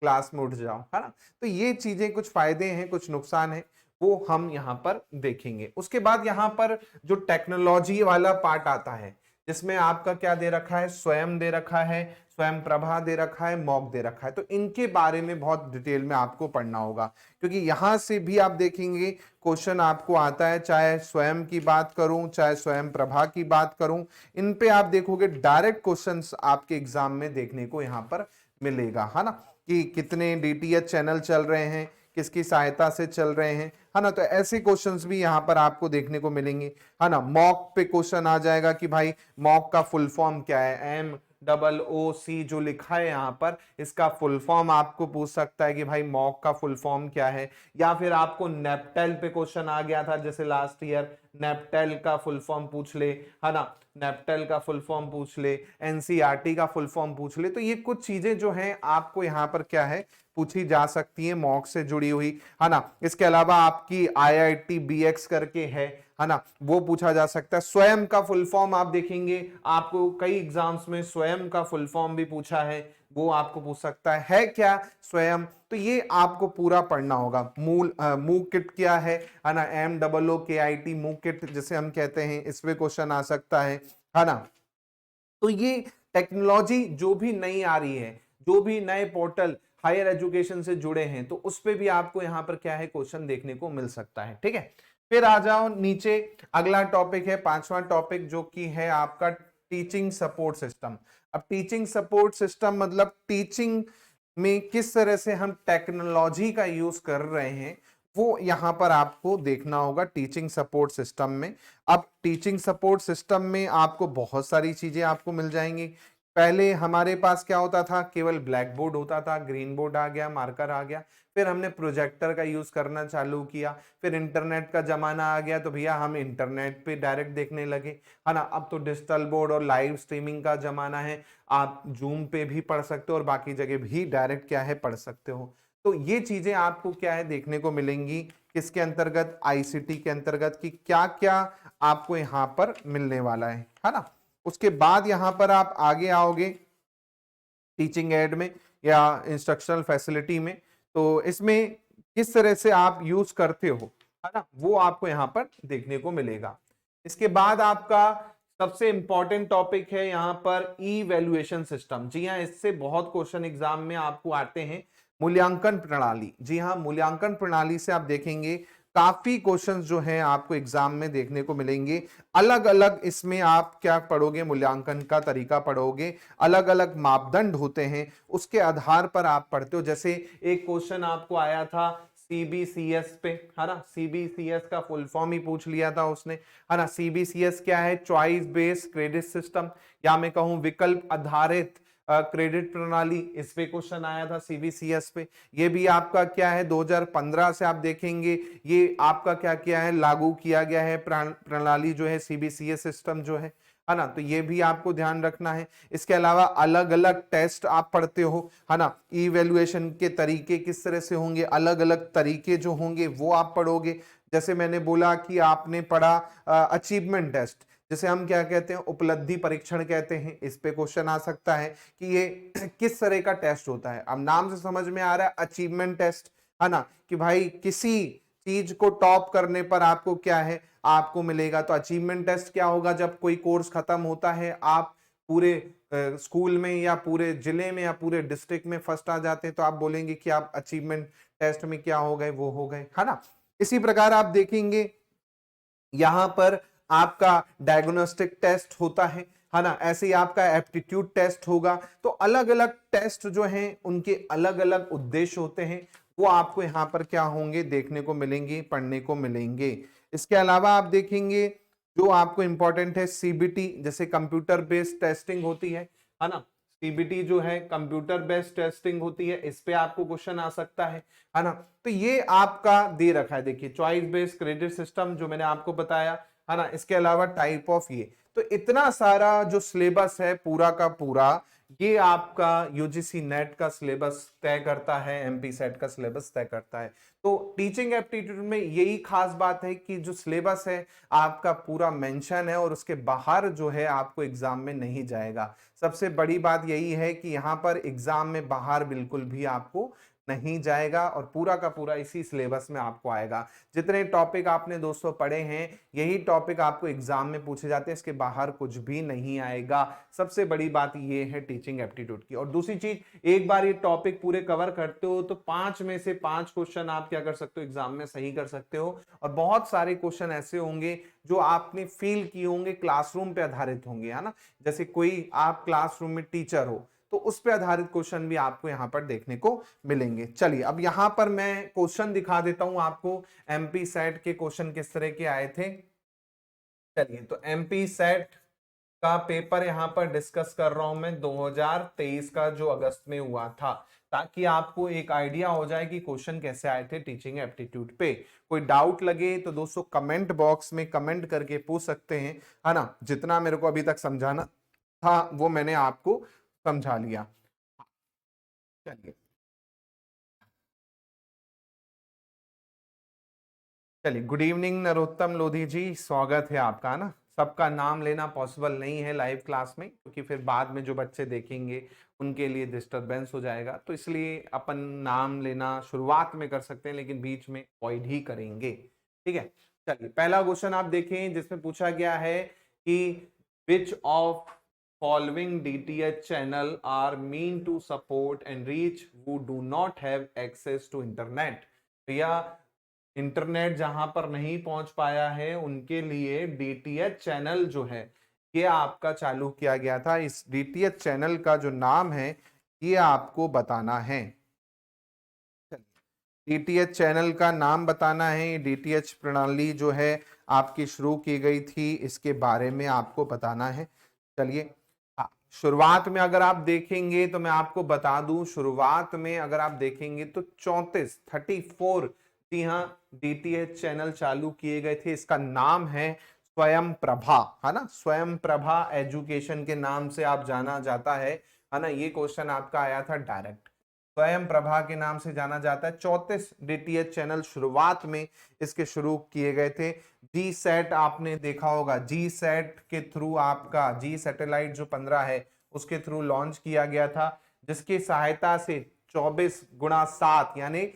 क्लास में उठ जाओ, है ना। तो ये चीजें कुछ फायदे हैं, कुछ नुकसान है, वो हम यहाँ पर देखेंगे। उसके बाद यहाँ पर जो टेक्नोलॉजी वाला पार्ट आता है, जिसमें आपका क्या दे रखा है, स्वयं दे रखा है, स्वयं प्रभा दे रखा है, मॉक दे रखा है। तो इनके बारे में बहुत डिटेल में आपको पढ़ना होगा, क्योंकि यहां से भी आप देखेंगे क्वेश्चन आपको आता है, चाहे स्वयं की बात करूं चाहे स्वयं प्रभा की बात करूं, इन पे आप देखोगे डायरेक्ट क्वेश्चंस आपके एग्जाम में देखने को यहां पर मिलेगा, है ना, कि कितने डीटीएच चैनल चल रहे हैं, किसकी सहायता से चल रहे हैं, है ना। तो ऐसे क्वेश्चंस भी यहाँ पर आपको देखने को मिलेंगे, है ना। मॉक पे क्वेश्चन आ जाएगा कि भाई मॉक का फुल फॉर्म क्या है, MOOC जो लिखा है यहाँ पर, इसका फुल फॉर्म आपको पूछ सकता है कि भाई मॉक का फुल फॉर्म क्या है। या फिर आपको नेप्टेल पे क्वेश्चन आ गया था, जैसे लास्ट ईयर, नेप्टेल का फुल फॉर्म पूछ ले, है ना, नेप्टेल का फुल फॉर्म पूछ ले, एनसीईआरटी का फुल फॉर्म पूछ ले। तो ये कुछ चीजें जो हैं आपको यहाँ पर क्या है, पूछी जा सकती है मॉक से जुड़ी हुई, है ना। इसके अलावा आपकी IIT BX करके है ना, वो पूछा जा सकता है। स्वयं का फुल फॉर्म आप देखेंगे, आपको कई एग्जाम्स में स्वयं का फुल फॉर्म भी पूछा है, वो आपको पूछ सकता है क्या स्वयं। तो ये आपको पूरा पढ़ना होगा। मूक किट क्या है ना, MOOKIT मूक किट जिसे हम कहते हैं, इस पे क्वेश्चन आ सकता है ना। तो ये टेक्नोलॉजी जो भी नई आ रही है, जो भी नए पोर्टल हायर एजुकेशन से जुड़े हैं, तो उस पे भी आपको यहाँ पर क्या है क्वेश्चन देखने को मिल सकता है। ठीक है, फिर आ जाओ नीचे, अगला टॉपिक है पांचवा टॉपिक जो कि है आपका टीचिंग सपोर्ट सिस्टम। अब टीचिंग सपोर्ट सिस्टम मतलब टीचिंग में किस तरह से हम टेक्नोलॉजी का यूज कर रहे हैं, वो यहां पर आपको देखना होगा टीचिंग सपोर्ट सिस्टम में। अब टीचिंग सपोर्ट सिस्टम में आपको बहुत सारी चीजें आपको मिल जाएंगी। पहले हमारे पास क्या होता था, केवल ब्लैक बोर्ड होता था, ग्रीन बोर्ड आ गया, मार्कर आ गया, फिर हमने प्रोजेक्टर का यूज करना चालू किया, फिर इंटरनेट का जमाना आ गया तो भैया हम इंटरनेट पे डायरेक्ट देखने लगे, है ना। अब तो डिजिटल बोर्ड और लाइव स्ट्रीमिंग का जमाना है, आप जूम पे भी पढ़ सकते हो और बाकी जगह भी डायरेक्ट क्या है पढ़ सकते हो। तो ये चीजें आपको क्या है देखने को मिलेंगी किसके अंतर्गत, आईसीटी के अंतर्गत, कि क्या क्या आपको यहाँ पर मिलने वाला है ना। उसके बाद यहाँ पर आप आगे आओगे टीचिंग एड में या इंस्ट्रक्शनल फैसिलिटी में, तो इसमें किस तरह से आप यूज करते हो, है ना, वो आपको यहाँ पर देखने को मिलेगा। इसके बाद आपका सबसे इंपॉर्टेंट टॉपिक है यहाँ पर इवैल्यूएशन सिस्टम। जी हाँ, इससे बहुत क्वेश्चन एग्जाम में आपको आते हैं। मूल्यांकन प्रणाली, जी हाँ, मूल्यांकन प्रणाली से आप देखेंगे काफी क्वेश्चंस जो हैं आपको एग्जाम में देखने को मिलेंगे। अलग अलग इसमें आप क्या पढ़ोगे, मूल्यांकन का तरीका पढ़ोगे, अलग अलग मापदंड होते हैं, उसके आधार पर आप पढ़ते हो। जैसे एक क्वेश्चन आपको आया था सीबीसीएस पे, है ना, सीबीसीएस का फुल फॉर्म ही पूछ लिया था उसने, है ना। सीबीसीएस क्या है, चॉइस बेस्ड क्रेडिट सिस्टम, या मैं कहूं विकल्प आधारित क्रेडिट प्रणाली, इस पे क्वेश्चन आया था सीबीसीएस पे। ये भी आपका क्या है 2015 से आप देखेंगे ये आपका क्या किया है, लागू किया गया है प्रणाली जो है सीबीसीएस सिस्टम जो है ना। तो ये भी आपको ध्यान रखना है। इसके अलावा अलग अलग टेस्ट आप पढ़ते हो, है ना, इवैल्यूएशन के तरीके किस तरह से होंगे, अलग अलग तरीके जो होंगे वो आप पढ़ोगे। जैसे मैंने बोला कि आपने पढ़ा अचीवमेंट टेस्ट, जैसे हम क्या कहते हैं, उपलब्धि परीक्षण कहते हैं, इस पे क्वेश्चन आ सकता है कि ये किस तरह का टेस्ट होता है। अब नाम से समझ में आ रहा है अचीवमेंट टेस्ट, है ना, कि भाई किसी चीज को टॉप करने पर आपको क्या है, आपको मिलेगा। तो अचीवमेंट टेस्ट क्या होगा, जब कोई कोर्स खत्म होता है, आप पूरे स्कूल में या पूरे जिले में या पूरे डिस्ट्रिक्ट में फर्स्ट आ जाते हैं, तो आप बोलेंगे कि आप अचीवमेंट टेस्ट में क्या हो गए, वो हो गए, है ना। इसी प्रकार आप देखेंगे यहां पर आपका डायग्नोस्टिक टेस्ट होता है ना। ऐसे ही आपका एप्टीट्यूड टेस्ट होगा। तो अलग अलग टेस्ट जो हैं उनके अलग अलग उद्देश्य होते हैं, वो आपको यहाँ पर क्या होंगे देखने को मिलेंगे, पढ़ने को मिलेंगे। इसके अलावा आप देखेंगे जो आपको इंपॉर्टेंट है सीबीटी, जैसे कंप्यूटर बेस्ड टेस्टिंग होती है ना। सीबीटी जो है कंप्यूटर बेस्ड टेस्टिंग होती है, इस पे आपको क्वेश्चन आ सकता है ना। तो ये आपका दे रखा है, देखिए चॉइस बेस्ड क्रेडिट सिस्टम जो मैंने आपको बताया, है ना। इसके अलावा टाइप ऑफ ये, तो इतना सारा जो सिलेबस है पूरा का पूरा, ये आपका यूजीसी नेट का सिलेबस तय करता है, एमपी सेट का सिलेबस तय करता है। तो टीचिंग एप्टीट्यूड में यही खास बात है कि जो सिलेबस है आपका पूरा मेंशन है और उसके बाहर जो है आपको एग्जाम में नहीं जाएगा। सबसे बड़ी बात यही है कि यहाँ पर एग्जाम में बाहर बिल्कुल भी आपको नहीं जाएगा और पूरा का पूरा इसी सिलेबस में आपको आएगा। जितने टॉपिक आपने दोस्तों पढ़े हैं यही टॉपिक आपको एग्जाम में पूछे जाते हैं, इसके बाहर कुछ भी नहीं आएगा। सबसे बड़ी बात ये है टीचिंग एप्टीट्यूड की। और दूसरी चीज, एक बार ये टॉपिक पूरे कवर करते हो तो 5 में से 5 क्वेश्चन आप क्या कर सकते हो, एग्जाम में सही कर सकते हो। और बहुत सारे क्वेश्चन ऐसे होंगे जो आपने फील किए होंगे, क्लासरूम पे आधारित होंगे, है ना। जैसे कोई आप क्लासरूम में टीचर हो तो उस पे आधारित क्वेश्चन भी आपको यहां पर देखने को मिलेंगे। चलिए अब यहां पर मैं क्वेश्चन दिखा देता हूं आपको, एमपी सेट के क्वेश्चन किस तरह के आए थे। चलिए तो एमपी सेट का पेपर यहां पर डिस्कस कर रहा हूं मैं 2023 का जो अगस्त में हुआ था, ताकि आपको एक आइडिया हो जाए कि क्वेश्चन कैसे आए थे टीचिंग एप्टीट्यूड पे। कोई डाउट लगे तो दोस्तों कमेंट बॉक्स में कमेंट करके पूछ सकते हैं, है ना। जितना मेरे को अभी तक समझाना था वो मैंने आपको समझा लिया। चलिए चलिए, गुड इवनिंग नरोत्तम लोधी जी, स्वागत है आपका ना। सबका नाम लेना पॉसिबल नहीं है लाइव क्लास में, क्योंकि फिर बाद में जो बच्चे देखेंगे उनके लिए डिस्टरबेंस हो जाएगा, तो इसलिए अपन नाम लेना शुरुआत में कर सकते हैं लेकिन बीच में अवॉइड ही करेंगे, ठीक है। चलिए पहला क्वेश्चन आप देखें जिसमें पूछा गया है कि which of following DTH channel are meant to support and reach who do not have access to internet। या इंटरनेट जहां पर नहीं पहुंच पाया है उनके लिए डीटीएच चैनल जो है ये आपका चालू किया गया था। इस डीटीएच चैनल का जो नाम है ये आपको बताना है। डीटीएच चैनल का नाम बताना है। डीटीएच प्रणाली जो है आपकी शुरू की गई थी, इसके बारे में आपको बताना है। चलिए, शुरुआत में अगर आप देखेंगे तो मैं आपको बता दूं, शुरुआत में अगर आप देखेंगे तो 34 जी हाँ डीटीएच चैनल चालू किए गए थे। इसका नाम है स्वयं प्रभा, है ना, स्वयं प्रभा एजुकेशन के नाम से आप जाना जाता है ना। ये क्वेश्चन आपका आया था डायरेक्ट, स्वयं प्रभा के नाम से जाना जाता है। 34 डीटीएच चैनल शुरुआत में इसके शुरू किए गए थे। जी सेट आपने देखा होगा, जी सेट के थ्रू आपका जी सैटेलाइट जो 15 है उसके थ्रू लॉन्च किया गया था, जिसकी सहायता से 24x7 यानी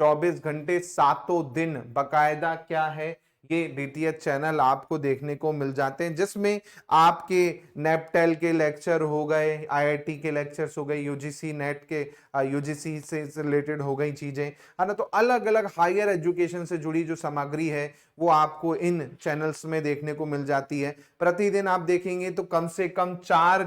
24 घंटे 7 दिन बकायदा क्या है ये डीटीएच चैनल आपको देखने को मिल जाते हैं, जिसमें आपके नेपटेल के लेक्चर हो गए, आईआईटी के लेक्चर्स हो गए, यूजीसी नेट के यूजीसी से रिलेटेड हो गई चीजें, है ना। तो अलग अलग हायर एजुकेशन से जुड़ी जो सामग्री है वो आपको इन चैनल्स में देखने को मिल जाती है। प्रतिदिन आप देखेंगे तो कम से कम 4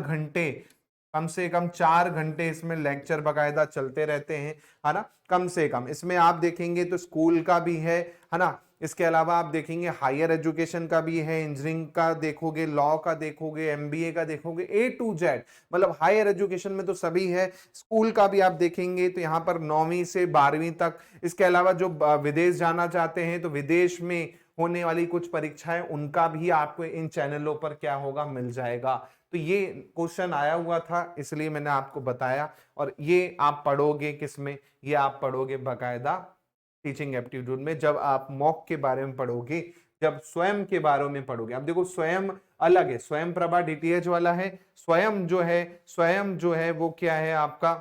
घंटे इसमें लेक्चर बकायदा चलते रहते हैं, है ना। कम से कम इसमें आप देखेंगे तो स्कूल का भी है ना। इसके अलावा आप देखेंगे हायर एजुकेशन का भी है, इंजीनियरिंग का देखोगे, लॉ का देखोगे, एमबीए का देखोगे, ए टू जेड, मतलब हायर एजुकेशन में तो सभी है। स्कूल का भी आप देखेंगे तो यहाँ पर 9वीं से 12वीं तक। इसके अलावा जो विदेश जाना चाहते हैं तो विदेश में होने वाली कुछ परीक्षाएं उनका भी आपको इन चैनलों पर क्या होगा, मिल जाएगा। तो ये क्वेश्चन आया हुआ था इसलिए मैंने आपको बताया। और ये आप पढ़ोगे किसमें, ये आप पढ़ोगे बकायदा टीचिंग एप्टीट्यूड में, जब आप मॉक के बारे में पढ़ोगे, जब स्वयं के बारे में पढ़ोगे। अब देखो स्वयं अलग है, स्वयं प्रभा डीटीएच वाला है। स्वयं जो है वो क्या है आपका,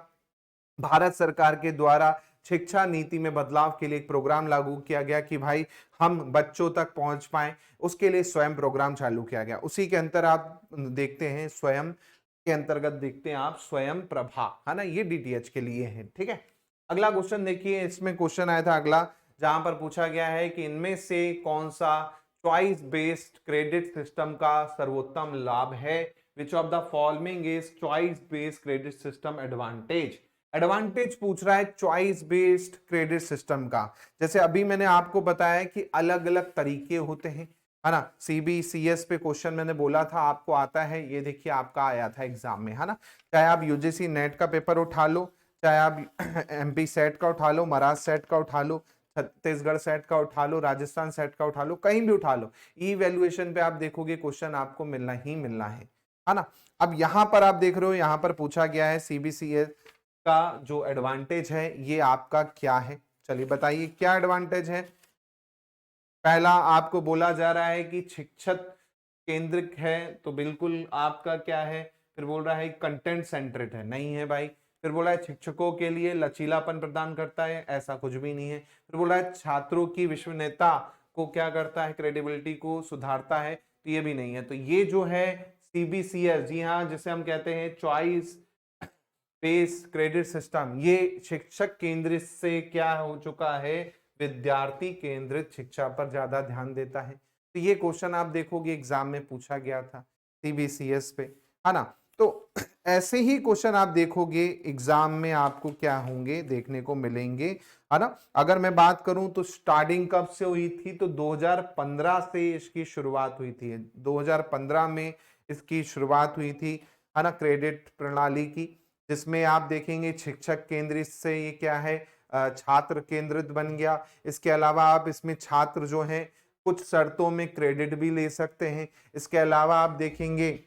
भारत सरकार के द्वारा शिक्षा नीति में बदलाव के लिए एक प्रोग्राम लागू किया गया कि भाई हम बच्चों तक पहुंच पाए, उसके लिए स्वयं प्रोग्राम चालू किया गया। उसी के अंतर आप देखते हैं, स्वयं के अंतर्गत देखते हैं आप स्वयं प्रभा, है ना, ये डीटीएच के लिए है। ठीक है, अगला क्वेश्चन देखिए। इसमें क्वेश्चन आया था अगला, जहां पर पूछा गया है कि इनमें से कौन सा चॉइस बेस्ड क्रेडिट सिस्टम का सर्वोत्तम लाभ है। Which of the following is choice based credit system advantage. Advantage पूछ रहा है चॉइस बेस्ड क्रेडिट सिस्टम का। जैसे अभी मैंने आपको बताया कि अलग अलग तरीके होते हैं, है ना। सीबीसीएस पे क्वेश्चन मैंने बोला था आपको आता है, ये देखिए आपका आया था एग्जाम में, है ना। चाहे आप यूजीसी नेट का पेपर उठा लो, चाहे आप एमपी सेट का उठा लो, महाराष्ट्र सेट का उठा लो, छत्तीसगढ़ सेट का उठा लो, राजस्थान सेट का उठा लो, कहीं भी उठा लो, ई वैल्यूएशन पे आप देखोगे क्वेश्चन आपको मिलना ही मिलना है ना। अब यहां पर आप देख रहे हो, यहां पर पूछा गया है सीबीसीएस का जो एडवांटेज है ये आपका क्या है। चलिए बताइए क्या एडवांटेज है। पहला आपको बोला जा रहा है कि शिक्षक केंद्रित है, तो बिल्कुल आपका क्या है। फिर बोल रहा है कंटेंट सेंट्रेड है, नहीं है भाई। फिर बोला है शिक्षकों के लिए लचीलापन प्रदान करता है, ऐसा कुछ भी नहीं है। फिर बोला है छात्रों की विश्वसनीयता को क्या करता है, क्रेडिबिलिटी को सुधारता है, तो ये भी नहीं है। तो ये जो है सीबीसीएस, जी हाँ, जिसे हम कहते हैं चॉइस बेस्ड क्रेडिट सिस्टम, ये शिक्षक केंद्रित से क्या हो चुका है, विद्यार्थी केंद्रित शिक्षा पर ज्यादा ध्यान देता है। तो ये क्वेश्चन आप देखोगे एग्जाम में पूछा गया था सीबीसीएस पे, है ना। तो ऐसे ही क्वेश्चन आप देखोगे एग्जाम में आपको क्या होंगे, देखने को मिलेंगे, है ना। अगर मैं बात करूं तो स्टार्टिंग कब से हुई थी, तो 2015 से इसकी शुरुआत हुई थी। 2015 में इसकी शुरुआत हुई थी, है ना, क्रेडिट प्रणाली की, जिसमें आप देखेंगे शिक्षक केंद्रित से ये क्या है, छात्र केंद्रित बन गया। इसके अलावा आप इसमें छात्र जो हैं कुछ शर्तों में क्रेडिट भी ले सकते हैं। इसके अलावा आप देखेंगे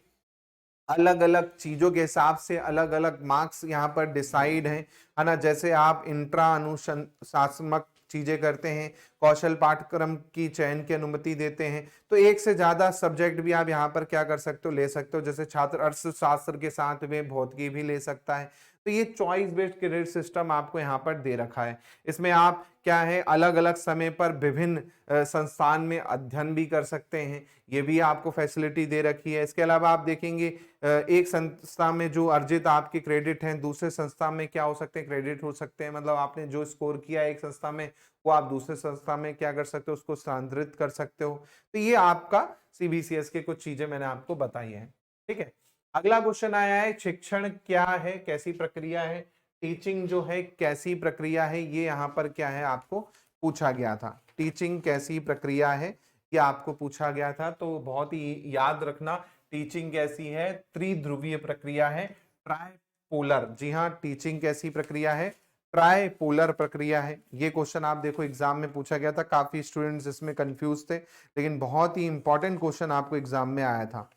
अलग अलग चीजों के हिसाब से अलग अलग मार्क्स यहाँ पर डिसाइड हैं, है ना। जैसे आप इंट्रा अनुशासनात्मक चीजें करते हैं, कौशल पाठ्यक्रम की चयन की अनुमति देते हैं, तो एक से ज्यादा सब्जेक्ट भी आप यहाँ पर क्या कर सकते हो, ले सकते हो। जैसे छात्र अर्थशास्त्र के साथ में भौतिकी भी ले सकता है, तो ये चॉइस बेस्ड क्रेडिट सिस्टम आपको यहाँ पर दे रखा है। इसमें आप क्या है अलग अलग समय पर विभिन्न संस्थान में अध्ययन भी कर सकते हैं, ये भी आपको फैसिलिटी दे रखी है। इसके अलावा आप देखेंगे एक संस्था में जो अर्जित आपके क्रेडिट हैं दूसरे संस्था में क्या हो सकते हैं, क्रेडिट हो सकते हैं। मतलब आपने जो स्कोर किया है एक संस्था में वो आप दूसरे संस्था में क्या कर सकते हो, उसको स्थानांतरित कर सकते हो। तो ये आपका सीबीसीएस के कुछ चीजें मैंने आपको बताई है। ठीक है, अगला क्वेश्चन आया है, शिक्षण क्या है, कैसी प्रक्रिया है, टीचिंग जो है कैसी प्रक्रिया है, ये यहाँ पर क्या है आपको पूछा गया था। टीचिंग कैसी प्रक्रिया है ये आपको पूछा गया था, तो बहुत ही याद रखना टीचिंग कैसी है, त्रिध्रुवीय प्रक्रिया है, ट्राइपोलर। जी हाँ, टीचिंग कैसी प्रक्रिया है, ट्राइपोलर प्रक्रिया है। ये क्वेश्चन आप देखो एग्जाम में पूछा गया था, काफी स्टूडेंट्स इसमें कंफ्यूज थे, लेकिन बहुत ही इंपॉर्टेंट क्वेश्चन आपको एग्जाम में आया था।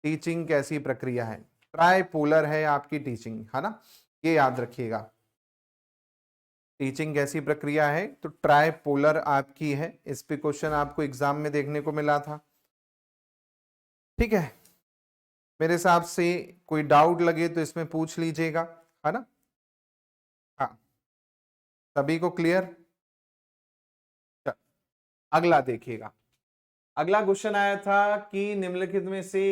टीचिंग कैसी प्रक्रिया है, ट्राइपोलर है आपकी टीचिंग, है ना, ये याद रखिएगा। टीचिंग कैसी प्रक्रिया है तो ट्राइपोलर आपकी है। इस पे क्वेश्चन आपको एग्जाम में देखने को मिला था। ठीक है, मेरे हिसाब से कोई डाउट लगे तो इसमें पूछ लीजिएगा, है ना। हाँ, सभी को क्लियर। अगला देखिएगा, अगला क्वेश्चन आया था कि निम्नलिखित में से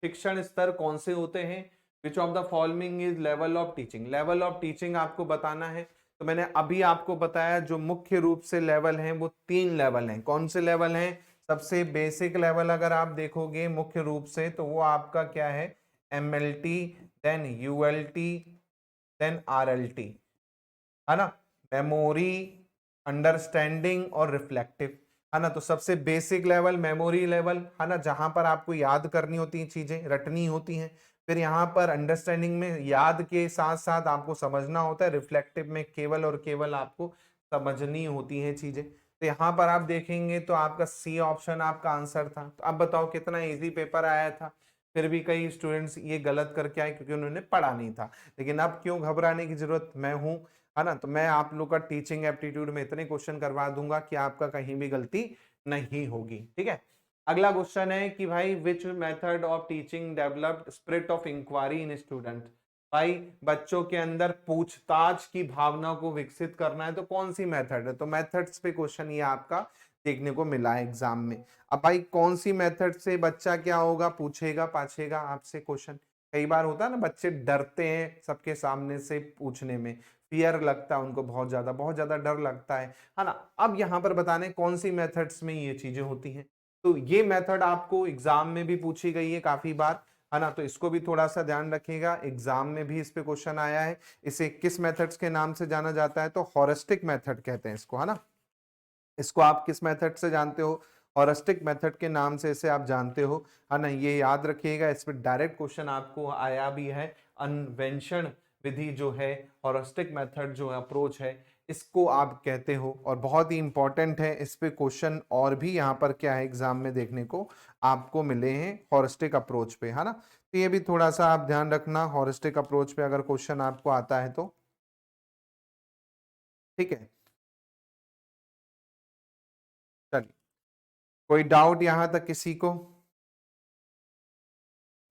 शिक्षण स्तर कौन से होते हैं, विच of the following is level of teaching. Level of teaching आपको बताना है, तो मैंने अभी आपको बताया जो मुख्य रूप से लेवल हैं वो 3 लेवल हैं। कौन से लेवल हैं, सबसे बेसिक लेवल अगर आप देखोगे मुख्य रूप से तो वो आपका क्या है, MLT, then ULT, then RLT, है ना, मेमोरी, अंडरस्टैंडिंग और रिफ्लेक्टिव, है ना। तो सबसे बेसिक लेवल मेमोरी लेवल, है ना, जहां पर आपको याद करनी होती हैं चीजें, रटनी होती हैं। फिर यहाँ पर अंडरस्टैंडिंग में याद के साथ साथ आपको समझना होता है, रिफ्लेक्टिव में केवल और केवल आपको समझनी होती हैं चीजें। तो यहाँ पर आप देखेंगे तो आपका सी ऑप्शन आपका आंसर था। तो अब बताओ कितना इजी पेपर आया था, फिर भी कई स्टूडेंट्स ये गलत करके आए क्योंकि उन्होंने पढ़ा नहीं था। लेकिन अब क्यों घबराने की जरूरत, मैं हूं, है ना। तो मैं आप लोग का टीचिंग एप्टीट्यूड में इतने क्वेश्चन करवा दूंगा कि आपका कहीं भी गलती नहीं होगी। ठीक है, अगला क्वेश्चन है कि भाई which method of teaching developed spirit of inquiry in student. भाई बच्चों के अंदर पूछताछ की भावना को विकसित करना है तो कौन सी मेथड है, तो मेथड्स पे क्वेश्चन ये आपका देखने को मिला है एग्जाम में। अब भाई कौन सी मेथड से बच्चा क्या होगा, पूछेगा पाछेगा आपसे क्वेश्चन। कई बार होता है ना बच्चे डरते हैं सबके सामने से पूछने में, फियर लगता है उनको, बहुत ज्यादा डर लगता है ना। अब यहाँ पर बताने कौन सी मेथड्स में ये चीजें होती हैं। तो ये मेथड आपको एग्जाम में भी पूछी गई है काफी बार, है ना। तो इसको भी थोड़ा सा ध्यान रखिएगा, एग्जाम में भी इस पे क्वेश्चन आया है। इसे किस मेथड्स के नाम से जाना जाता है, तो हॉरिस्टिक मेथड कहते हैं इसको, है ना। इसको आप किस मेथड से जानते हो, हॉरिस्टिक मेथड के नाम से इसे आप जानते हो, है ना। ये याद रखिएगा, इस पे डायरेक्ट क्वेश्चन आपको आया भी है। अन्वेषण विधि जो है, हॉरिस्टिक मेथड जो अप्रोच है, इसको आप कहते हो, और बहुत ही इंपॉर्टेंट है। इस पे क्वेश्चन और भी यहाँ पर क्या है एग्जाम में देखने को आपको मिले हैं हॉरिस्टिक अप्रोच पे, है ना। तो ये भी थोड़ा सा आप ध्यान रखना, हॉरिस्टिक अप्रोच पे अगर क्वेश्चन आपको आता है तो। ठीक है, चलिए, कोई डाउट यहां तक किसी को,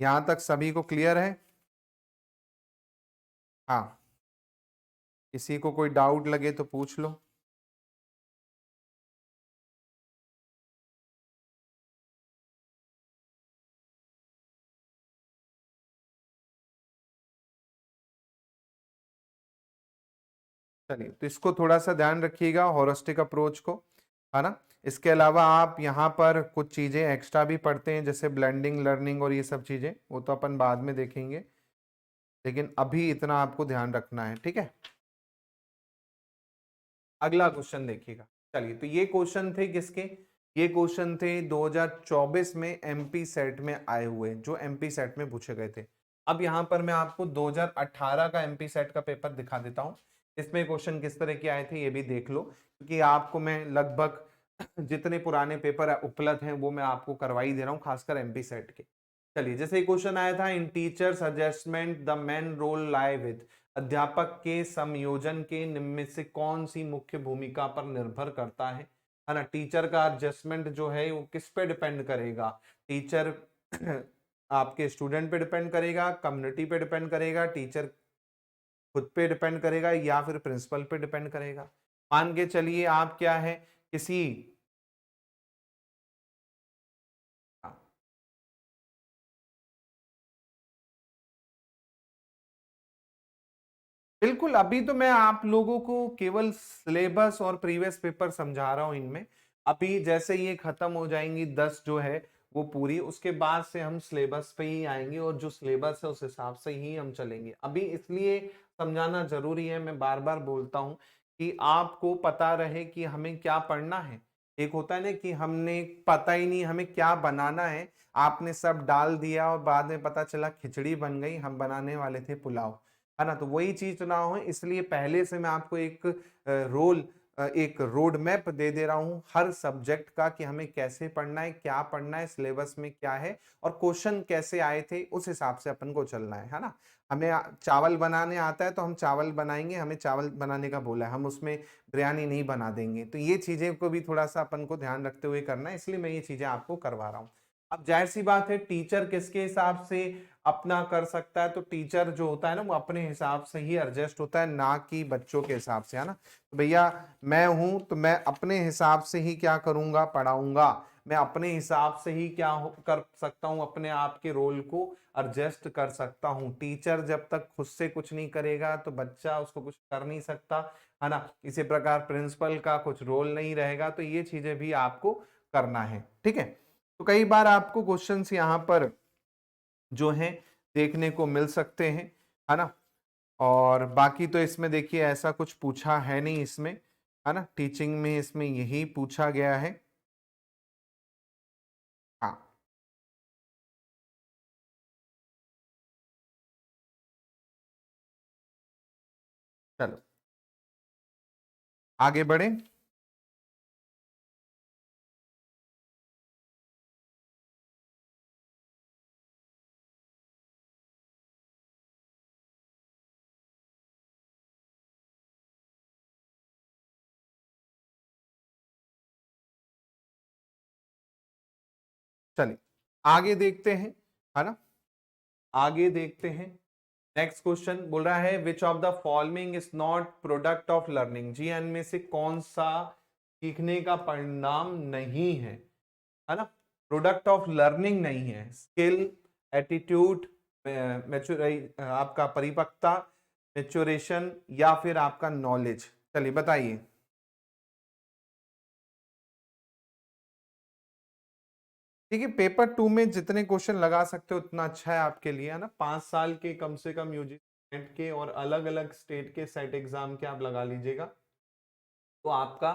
यहां तक सभी को क्लियर है। हाँ, किसी को कोई डाउट लगे तो पूछ लो। चलिए, तो इसको थोड़ा सा ध्यान रखिएगा हॉरिस्टिक अप्रोच को, है ना। इसके अलावा आप यहाँ पर कुछ चीजें एक्स्ट्रा भी पढ़ते हैं जैसे ब्लेंडिंग लर्निंग और ये सब चीजें, वो तो अपन बाद में देखेंगे, लेकिन अभी इतना आपको ध्यान रखना है। ठीक है, अगला क्वेश्चन देखिएगा। चलिए, तो ये क्वेश्चन थे किसके, ये क्वेश्चन थे 2024 में एमपी सेट में आए हुए, जो एमपी सेट में पूछे गए थे। अब यहाँ पर मैं आपको 2018 का एमपी सेट का पेपर दिखा देता हूँ, इसमें क्वेश्चन किस तरह के आए थे ये भी देख लो, क्योंकि आपको मैं लगभग जितने पुराने पेपर उपलब्ध हैं वो मैं आपको करवा ही दे रहा हूँ, खासकर एमपी सेट के। चलिए, जैसे क्वेश्चन आया था, in teachers adjustment the main role lie with, अध्यापक के समायोजन के निम्न में से कौन सी मुख्य भूमिका पर निर्भर करता है ना। टीचर का एडजस्टमेंट जो है वो किस पे डिपेंड करेगा, टीचर आपके स्टूडेंट पे डिपेंड करेगा, कम्युनिटी पे डिपेंड करेगा, टीचर खुद पे डिपेंड करेगा या फिर प्रिंसिपल पे डिपेंड करेगा। मान के चलिए आप क्या है किसी बिल्कुल, अभी तो मैं आप लोगों को केवल सिलेबस और प्रीवियस पेपर समझा रहा हूँ इनमें। अभी जैसे ये खत्म हो जाएंगी 10 जो है वो पूरी, उसके बाद से हम सिलेबस पे ही आएंगे और जो सिलेबस है उस हिसाब से ही हम चलेंगे। अभी इसलिए समझाना जरूरी है, मैं बार बार बोलता हूँ कि आपको पता रहे कि हमें क्या पढ़ना है। एक होता है ना कि हमने पता ही नहीं हमें क्या बनाना है, आपने सब डाल दिया और बाद में पता चला खिचड़ी बन गई, हम बनाने वाले थे पुलाव, है ना। तो वही चीज ना हो इसलिए पहले से मैं आपको एक रोड मैप दे दे रहा हूं हर सब्जेक्ट का कि हमें कैसे पढ़ना है, क्या पढ़ना है, सिलेबस में क्या है और क्वेश्चन कैसे आए थे उस हिसाब से अपन को चलना है ना। हमें चावल बनाने आता है तो हम चावल बनाएंगे, हमें चावल बनाने का बोला है, हम उसमें बिरयानी नहीं बना देंगे। तो ये चीजें को भी थोड़ा सा अपन को ध्यान रखते हुए करना है, इसलिए मैं ये चीजें आपको करवा रहा हूँ। अब जाहिर सी बात है टीचर किसके हिसाब से अपना कर सकता है, तो टीचर जो होता है ना वो अपने हिसाब से ही एडजस्ट होता है, ना कि बच्चों के हिसाब से, है ना। तो भैया मैं हूं तो मैं अपने हिसाब से ही क्या करूंगा, पढ़ाऊंगा। मैं अपने हिसाब से ही कर सकता हूं, अपने आप के रोल को एडजस्ट कर सकता हूं। टीचर जब तक खुद से कुछ नहीं करेगा तो बच्चा उसको कुछ कर नहीं सकता, है ना। इसी प्रकार प्रिंसिपल का कुछ रोल नहीं रहेगा, तो ये चीजें भी आपको करना है, ठीक है। तो कई बार आपको क्वेश्चंस यहाँ पर जो है देखने को मिल सकते हैं, है ना। और बाकी तो इसमें देखिए ऐसा कुछ पूछा है नहीं इसमें, है ना, टीचिंग में इसमें यही पूछा गया है। हाँ, चलो आगे बढ़े। चलिए आगे देखते हैं, है ना, आगे देखते हैं। नेक्स्ट क्वेश्चन बोल रहा है which of the following is not product of learning, जी इनमें से कौन सा सीखने का परिणाम नहीं है ना। प्रोडक्ट ऑफ लर्निंग नहीं है, स्किल, एटीट्यूड, मैच्योर आपका परिपक्वता, मेच्योरेशन या फिर आपका नॉलेज। चलिए बताइए। देखिए पेपर 2 में जितने क्वेश्चन लगा सकते हो उतना अच्छा है आपके लिए, है ना। 5 साल के कम से कम यूजीसी नेट के और अलग अलग स्टेट के सेट एग्जाम के आप लगा लीजिएगा तो आपका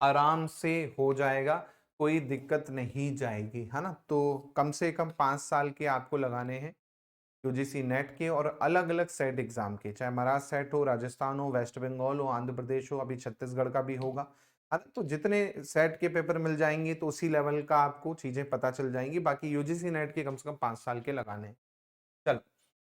आराम से हो जाएगा, कोई दिक्कत नहीं जाएगी, है ना। तो कम से कम 5 साल के आपको लगाने हैं यूजीसी नेट के और अलग अलग सेट एग्जाम के, चाहे महाराष्ट्र सेट हो, राजस्थान हो, वेस्ट बंगाल हो, आंध्र प्रदेश हो, अभी छत्तीसगढ़ का भी होगा, है ना। तो जितने सेट के पेपर मिल जाएंगे तो उसी लेवल का आपको चीजें पता चल जाएंगी। बाकी यूजीसी नेट के कम से कम 5 साल के लगाने हैं। चलो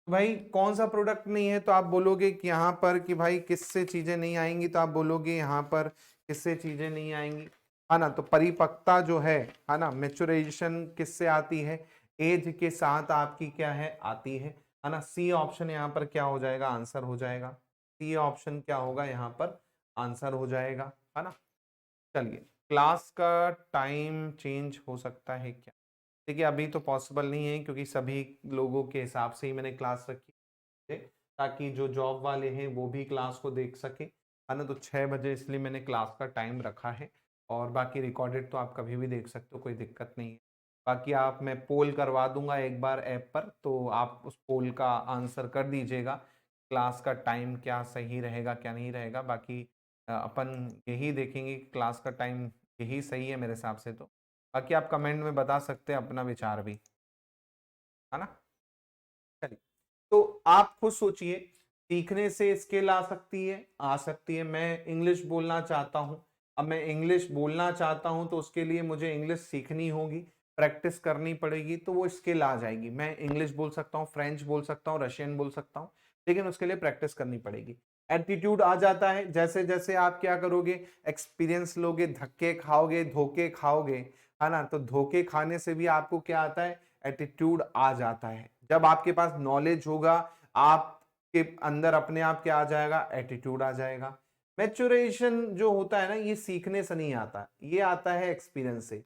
भाई कौन सा प्रोडक्ट नहीं है, तो आप बोलोगे कि यहाँ पर कि भाई किससे चीजें नहीं आएंगी, तो आप बोलोगे यहाँ पर किससे चीजें नहीं आएंगी, है ना। तो परिपक्वता जो है ना, मेचुरेशन किससे आती है, एज के साथ आपकी क्या है आती है ना। सी ऑप्शन यहाँ पर क्या हो जाएगा, आंसर हो जाएगा। सी ऑप्शन क्या होगा यहाँ पर, आंसर हो जाएगा, है ना। चलिए क्लास का टाइम चेंज हो सकता है क्या, देखिए अभी तो पॉसिबल नहीं है क्योंकि सभी लोगों के हिसाब से ही मैंने क्लास रखी है ताकि जो जॉब वाले हैं वो भी क्लास को देख सके, है ना। तो 6 बजे इसलिए मैंने क्लास का टाइम रखा है और बाकी रिकॉर्डेड तो आप कभी भी देख सकते हो, कोई दिक्कत नहीं है। बाकी आप मैं पोल करवा दूंगा एक बार ऐप पर, तो आप उस पोल का आंसर कर दीजिएगा क्लास का टाइम क्या सही रहेगा क्या नहीं रहेगा। बाकी अपन यही देखेंगे कि क्लास का टाइम यही सही है मेरे हिसाब से। तो बाकी आप कमेंट में बता सकते हैं अपना विचार भी, है ना। चलिए तो आप खुद सोचिए, सीखने से स्किल आ सकती है, आ सकती है। मैं इंग्लिश बोलना चाहता हूं, अब मैं इंग्लिश बोलना चाहता हूं तो उसके लिए मुझे इंग्लिश सीखनी होगी, प्रैक्टिस करनी पड़ेगी, तो वो स्किल आ जाएगी। मैं इंग्लिश बोल सकता हूँ, फ्रेंच बोल सकता हूँ, रशियन बोल सकता हूँ, लेकिन उसके लिए प्रैक्टिस करनी पड़ेगी। एटीट्यूड आ जाता है जैसे जैसे आप क्या करोगे, एक्सपीरियंस लोगे, धक्के खाओगे, धोखे खाओगे, है ना। तो धोखे खाने से भी आपको क्या आता है, एटीट्यूड आ जाता है। जब आपके पास नॉलेज होगा, आप के अंदर अपने आप क्या आ जाएगा, एटीट्यूड आ जाएगा। मैच्योरेशन जो होता है ना, ये सीखने से नहीं आता, ये आता है एक्सपीरियंस से।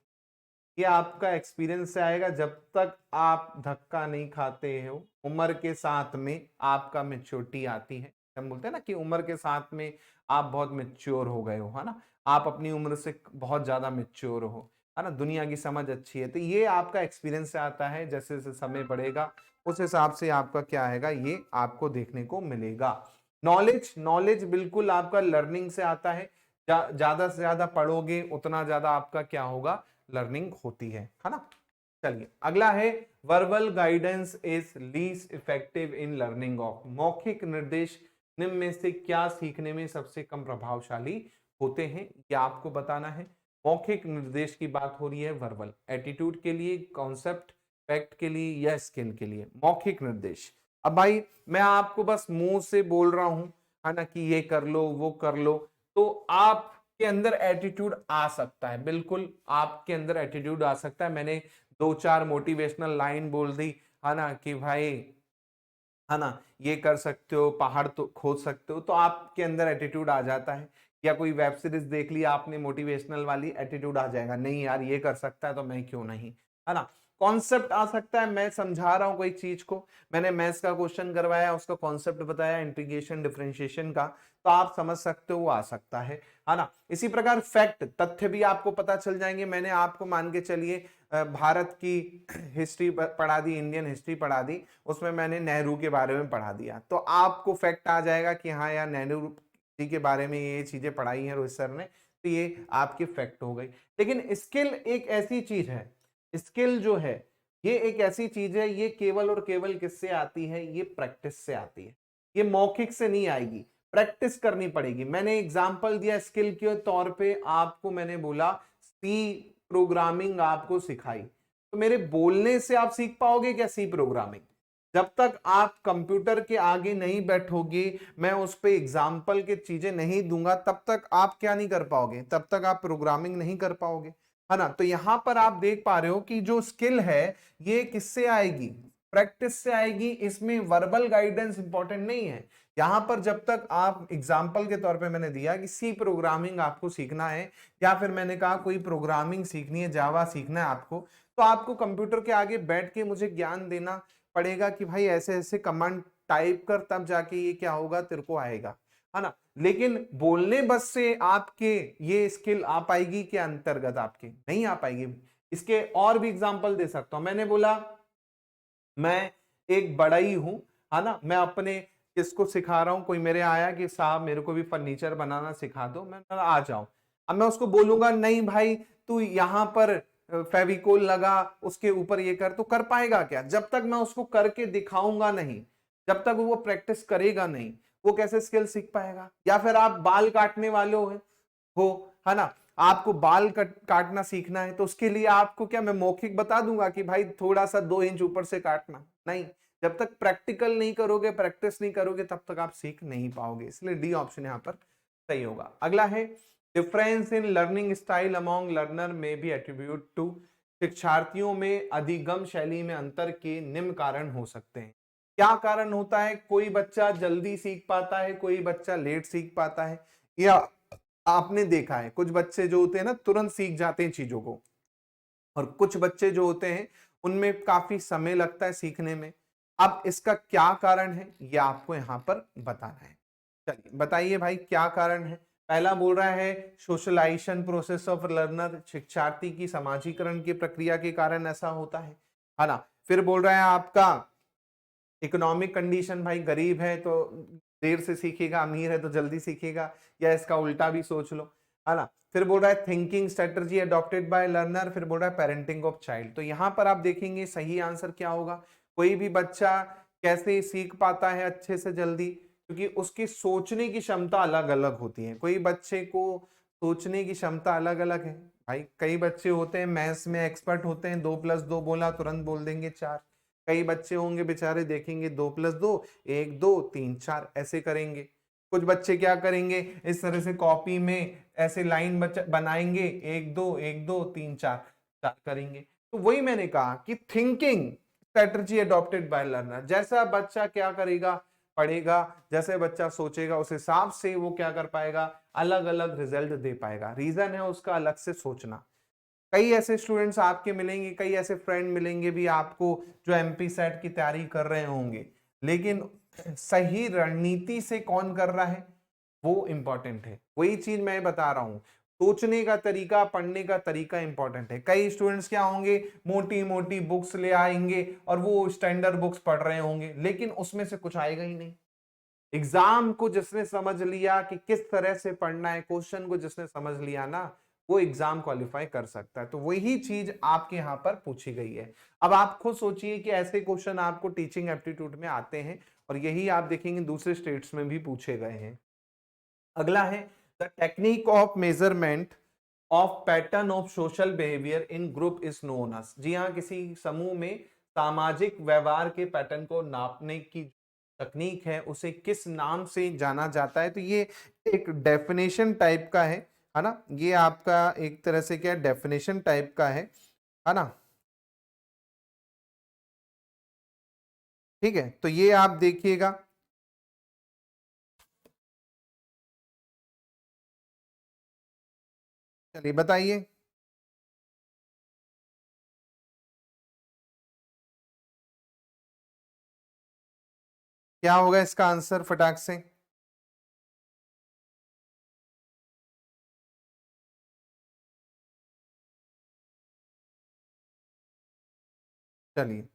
ये आपका एक्सपीरियंस से आएगा, जब तक आप धक्का नहीं खाते हो उम्र के साथ में आपका मेच्योरिटी आती है। हम बोलते हैं ना कि उम्र के साथ में आप बहुत मेच्योर हो गए हो, है ना, आप अपनी उम्र से बहुत ज्यादा मेच्योर हो, है ना, दुनिया की समझ अच्छी है, तो ये आपका एक्सपीरियंस से आता है। जैसे जैसे समय बढ़ेगा उस हिसाब से आपका क्या आएगा, ये आपको देखने को मिलेगा। नॉलेज, नॉलेज बिल्कुल आपका लर्निंग से आता है। ज्यादा से ज्यादा पढ़ोगे उतना ज्यादा आपका क्या होगा, लर्निंग होती है ना। चलिए अगला है, verbal guidance is least effective in learning of. मौखिक निर्देश निम्न में से क्या सीखने में सबसे कम प्रभावशाली होते हैं, ये आपको बताना है। मौखिक निर्देश की बात हो रही है, वर्बल, एटीट्यूड के लिए, कॉन्सेप्ट, फैक्ट के लिए या स्किल के लिए। मौखिक निर्देश, अब भाई मैं आपको बस मुंह से बोल रहा हूं, है ना, कि ये कर लो वो कर लो, तो आप के अंदर एटीट्यूड आ सकता है, बिल्कुल आपके अंदर एटीट्यूड आ सकता है। मैंने 2-4 मोटिवेशनल लाइन बोल दी, है ना, कि भाई, है ना, ये कर सकते हो, पहाड़ तो खोद सकते हो, तो आपके अंदर एटीट्यूड आ जाता है। या कोई वेब सीरीज देख ली आपने मोटिवेशनल वाली, एटीट्यूड आ जाएगा, नहीं यार ये कर सकता है तो मैं क्यों नहीं, है ना। कॉन्सेप्ट आ सकता है, मैं समझा रहा हूं कोई चीज को, मैंने मैथ्स का क्वेश्चन करवाया, उसका कॉन्सेप्ट बताया इंटीग्रेशन डिफरेंशिएशन का, तो आप समझ सकते हो, वो आ सकता है ना। इसी प्रकार फैक्ट, तथ्य भी आपको पता चल जाएंगे। मैंने आपको मान के चलिए भारत की हिस्ट्री पढ़ा दी, इंडियन हिस्ट्री पढ़ा दी, उसमें मैंने नेहरू के बारे में पढ़ा दिया, तो आपको फैक्ट आ जाएगा कि हाँ यार नेहरू जी के बारे में ये चीजें पढ़ाई हैं रोहित सर ने, तो ये आपके फैक्ट हो गई। लेकिन स्किल एक ऐसी चीज है, स्किल जो है ये एक ऐसी चीज है, ये केवल और केवल किससे आती है, ये प्रैक्टिस से आती है, ये मौखिक से नहीं आएगी, प्रैक्टिस करनी पड़ेगी। मैंने एग्जांपल दिया स्किल के तौर पे, आपको मैंने बोला सी प्रोग्रामिंग आपको सिखाई, तो मेरे बोलने से आप सीख पाओगे क्या सी प्रोग्रामिंग? जब तक आप कंप्यूटर के आगे नहीं बैठोगे, मैं उस पे एग्जाम्पल के चीजें नहीं दूंगा, तब तक आप क्या नहीं कर पाओगे, तब तक आप प्रोग्रामिंग नहीं कर पाओगे, है ना। तो यहां पर आप देख पा रहे हो कि जो स्किल है ये किससे आएगी, प्रैक्टिस से आएगी। इसमें वर्बल गाइडेंस इंपॉर्टेंट नहीं है यहां पर। जब तक आप एग्जाम्पल के तौर पे मैंने दिया कि सी प्रोग्रामिंग आपको सीखना है, या फिर मैंने कहा कोई प्रोग्रामिंग सीखनी है, जावा सीखना है आपको, तो आपको कंप्यूटर के आगे बैठ के मुझे ज्ञान देना पड़ेगा कि भाई ऐसे ऐसे कमांड टाइप कर, तब जाके ये क्या होगा, तेरे को आएगा, है ना। लेकिन बोलने बस से आपके ये स्किल आ पाएगी के अंतर्गत आपके नहीं आ पाएगी। इसके और भी एग्जांपल दे सकता हूं। मैंने बोला मैं एक बड़ा ही हूं, है ना, मैं अपने किसको सिखा रहा हूं, कोई मेरे आया कि साहब मेरे को भी फर्नीचर बनाना सिखा दो, मैं आ जाऊं। अब मैं उसको बोलूंगा नहीं भाई तू यहां पर फेविकोल लगा, उसके ऊपर ये कर, तो कर पाएगा क्या? जब तक मैं उसको करके दिखाऊंगा नहीं, जब तक वो प्रैक्टिस करेगा नहीं, वो कैसे स्किल सीख पाएगा? या फिर आप बाल काटने वाले हो, है ना, आपको बाल काटना सीखना है, तो उसके लिए आपको क्या मैं मौखिक बता दूंगा कि भाई थोड़ा सा 2 इंच ऊपर से काटना? नहीं, जब तक प्रैक्टिकल नहीं करोगे, प्रैक्टिस नहीं करोगे, तब तक आप सीख नहीं पाओगे। इसलिए डी ऑप्शन यहां पर सही होगा। अगला है, difference in learning style among learner में बी एट्रीब्यूट टू। शिक्षार्थियों में अधिगम शैली में अंतर के निम्न कारण हो सकते हैं। क्या कारण होता है? कोई बच्चा जल्दी सीख पाता है, कोई बच्चा लेट सीख पाता है, या आपने देखा है कुछ बच्चे जो होते हैं ना तुरंत सीख जाते हैं चीजों को, और कुछ बच्चे जो होते हैं उनमें काफी समय लगता है सीखने में। अब इसका क्या कारण है ये आपको यहां पर बताना है। चलिए बताइए भाई क्या कारण है। पहला बोल रहा है सोशलाइजेशन प्रोसेस ऑफ लर्नर, शिक्षार्थी की समाजीकरण की प्रक्रिया के कारण ऐसा होता है ना। फिर बोल रहा है आपका इकोनॉमिक कंडीशन, भाई गरीब है तो देर से सीखेगा, अमीर है तो जल्दी सीखेगा, या इसका उल्टा भी सोच लो, है ना। फिर बोल रहा है thinking strategy adopted by learner, फिर बोल रहा है पेरेंटिंग ऑफ चाइल्ड। तो यहां पर आप देखेंगे सही आंसर क्या होगा। कोई भी बच्चा कैसे सीख पाता है अच्छे से जल्दी, क्योंकि उसकी सोचने की क्षमता अलग अलग होती है। कोई बच्चे को सोचने की क्षमता अलग अलग है भाई। कई बच्चे होते हैं मैथ्स में एक्सपर्ट होते हैं, 2+2 बोला तुरंत बोल देंगे 4। कई बच्चे होंगे बेचारे देखेंगे 2+2 1 2 3 4 ऐसे करेंगे। कुछ बच्चे क्या करेंगे, इस तरह से कॉपी में ऐसे लाइन बनाएंगे 1 2 1 2 3 4 4 करेंगे। तो वही मैंने कहा कि thinking strategy adopted by learner, जैसा बच्चा क्या करेगा पढ़ेगा, जैसे बच्चा सोचेगा उस हिसाब से वो क्या कर पाएगा, अलग अलग रिजल्ट दे पाएगा। रीजन है उसका अलग से सोचना। कई ऐसे स्टूडेंट्स आपके मिलेंगे, कई ऐसे फ्रेंड मिलेंगे भी आपको जो एमपी सेट की तैयारी कर रहे होंगे, लेकिन सही रणनीति से कौन कर रहा है वो इंपॉर्टेंट है। वही चीज मैं बता रहा हूं, सोचने का तरीका, पढ़ने का तरीका इंपॉर्टेंट है। कई स्टूडेंट्स क्या होंगे, मोटी मोटी बुक्स ले आएंगे और वो स्टैंडर्ड बुक्स पढ़ रहे होंगे, लेकिन उसमें से कुछ आएगा ही नहीं। एग्जाम को जिसने समझ लिया कि किस तरह से पढ़ना है, क्वेश्चन को जिसने समझ लिया ना, वो एग्जाम क्वालिफाई कर सकता है। तो वही चीज आपके यहां पर पूछी गई है। अब आप खुद सोचिए कि ऐसे क्वेश्चन आपको टीचिंग एप्टीट्यूड में आते हैं और यही आप देखेंगे दूसरे स्टेट्स में भी पूछे गए हैं। अगला है the technique of measurement of pattern of social behaviour in group is known as. जी हाँ, किसी समूह में सामाजिक व्यवहार के पैटर्न को नापने की तकनीक है उसे किस नाम से जाना जाता है। तो ये एक डेफिनेशन टाइप का है ना, ये आपका एक तरह से क्या डेफिनेशन टाइप का है ना। ठीक है, तो ये आप देखिएगा, चलिए बताइए क्या होगा इसका आंसर फटाक से। चलिए,